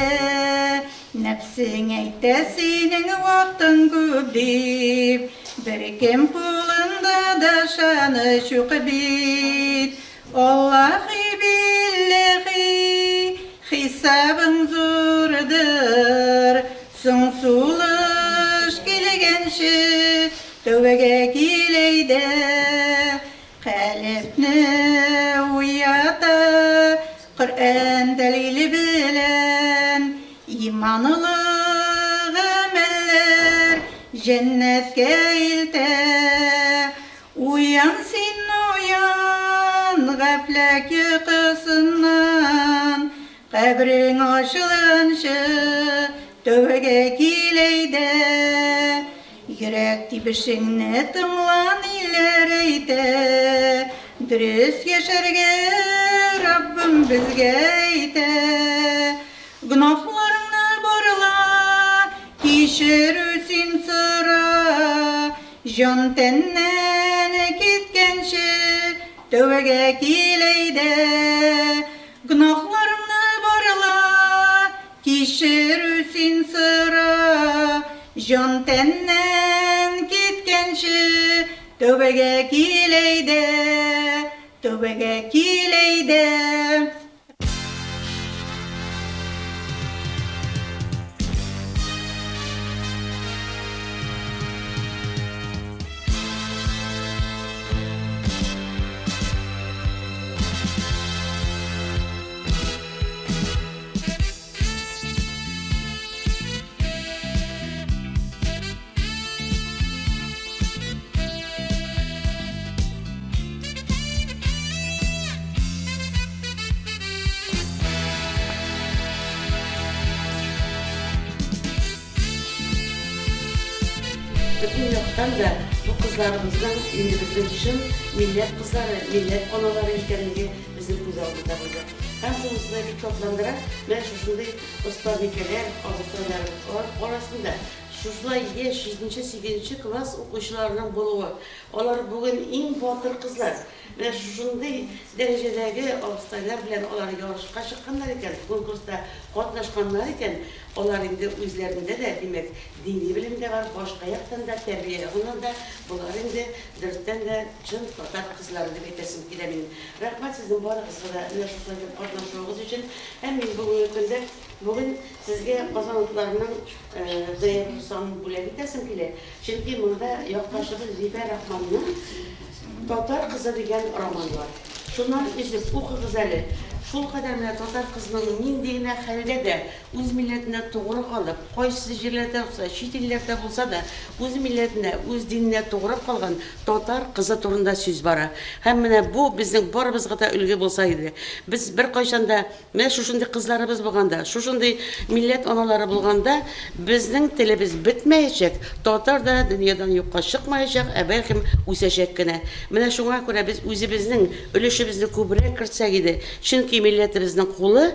Speaker 21: Nefsin ayta senin vaktin köp deyip, bir kim kulunda da şanı çok bit. Allahi billahi hisabın zordur, songsuluş kelgençe tövbege kileyde. Kalbine uyata Kur'an delili bilen, imanlı ameller cennetke ilte. Uyan sen uyan gaflet yıkısından, kabrin açılınca tövbege kileyde. Yürek tibişinne tımlan iler eyte, dürüst yaşarge Rabbim bizge eyte. Günahlarını borla, kişirüsün sıra, jan tenden gitkençe tövbege kileyde. Günahlarını borla, kişirüsün sıra, jan tenden gitkençe tövbege kileyde, tövbege kileyde.
Speaker 18: Bütün yoktan da bu kızlarımızdan bizim için millet kızları, millet onaları ekanligi bizim göz aldığında burada. Hamısımızda bir toplandıra, ben şuşunday ustanikiler, ağızlarlar orasında
Speaker 2: Şuşulay yaş 7-8 класс оқушыларының болуы. Олар бүгін ең батыр қызлар. Ve şunday derecedeki avstaylar bilen onları yarışqa çıqqanlar iken, konkursta qatnaşqanlar iken, onlar indi özlerinde de demek dini bilimde var, başka yaktan da, terbiye yakından da, bunlar indi dörtten de çın Tatar kızları deb etesim kilemin. Rahmat sizin barınızga da şuşlayıp qatnaşığınız için. Hem bugün günde bugün sizge kazanıklarının zayıf sanı bule etesim kile. Çünkü burada yaklaşığı Zibe Rahman'ın Tatar kızı degan roman var. Şundan izlep okuğuz әле. Şul kadar Tatar kızının nindeyine halde de öz milletine doğru kalıp, qaysı yerlerde olsa, çet illerde olsa da öz milletine, öz dinine doğru kalgan Tatar kızı turunda söz bara. Hem bu bizim barımızga da ülge bolsaydı. Biz bir kayşanda, men şuşunday kızlarımız bulganda, şuşunday millet anaları bulganda bizning tilimiz bitmeyecek. Tatar da dünyadan yokka çıkmayacak, belkim üsecek gene. Mene şuna göre biz özümüzün ülüşümüzü köprek kırtsak idi. Çünkü milletimizin kolu,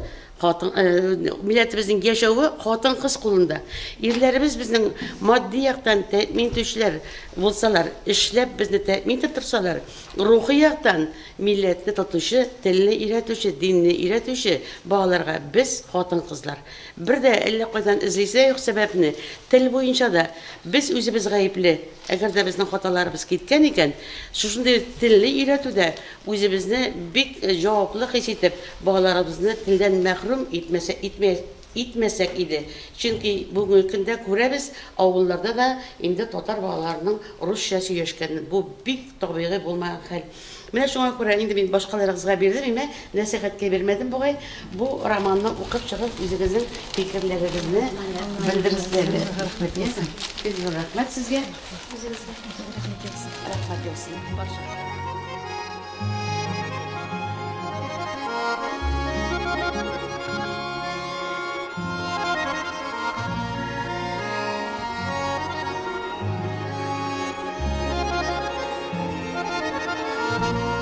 Speaker 2: milletimizin yaşağı hatın kız kolunda. Erlerimiz bizim maddi yaktan temin etüşler olsalar, işlep bizni temin ettirsalar, ruhi yaktan milletini tutuşu, dilini öğretüşü, dinini öğretüşü bağlarga biz hatın kızlar. Bir de elle koydan izleyse yok sebebini, til boyunca da biz özümüz gayipli. Eğer de bizden hatalarımız gitken iken, şunday dilini öğretüde özümüzni bik cevaplı hissedip bağlarımızı tilden mahrum etmesek idi. Çünkü bugün günde görürüz, avullarda da indi Tatar bağlarının Rusçası yaşkenini. Bu bik tabiği bulmayan hal. Ben şuna göre indi ben başkalarınızga verdim ama nasihatke vermedim buğay. Bu romanını okup çıkıp özünüzün fikirlerinizi bildirsizler. Rahmet sizge. Rahmet olsun.
Speaker 22: Thank you.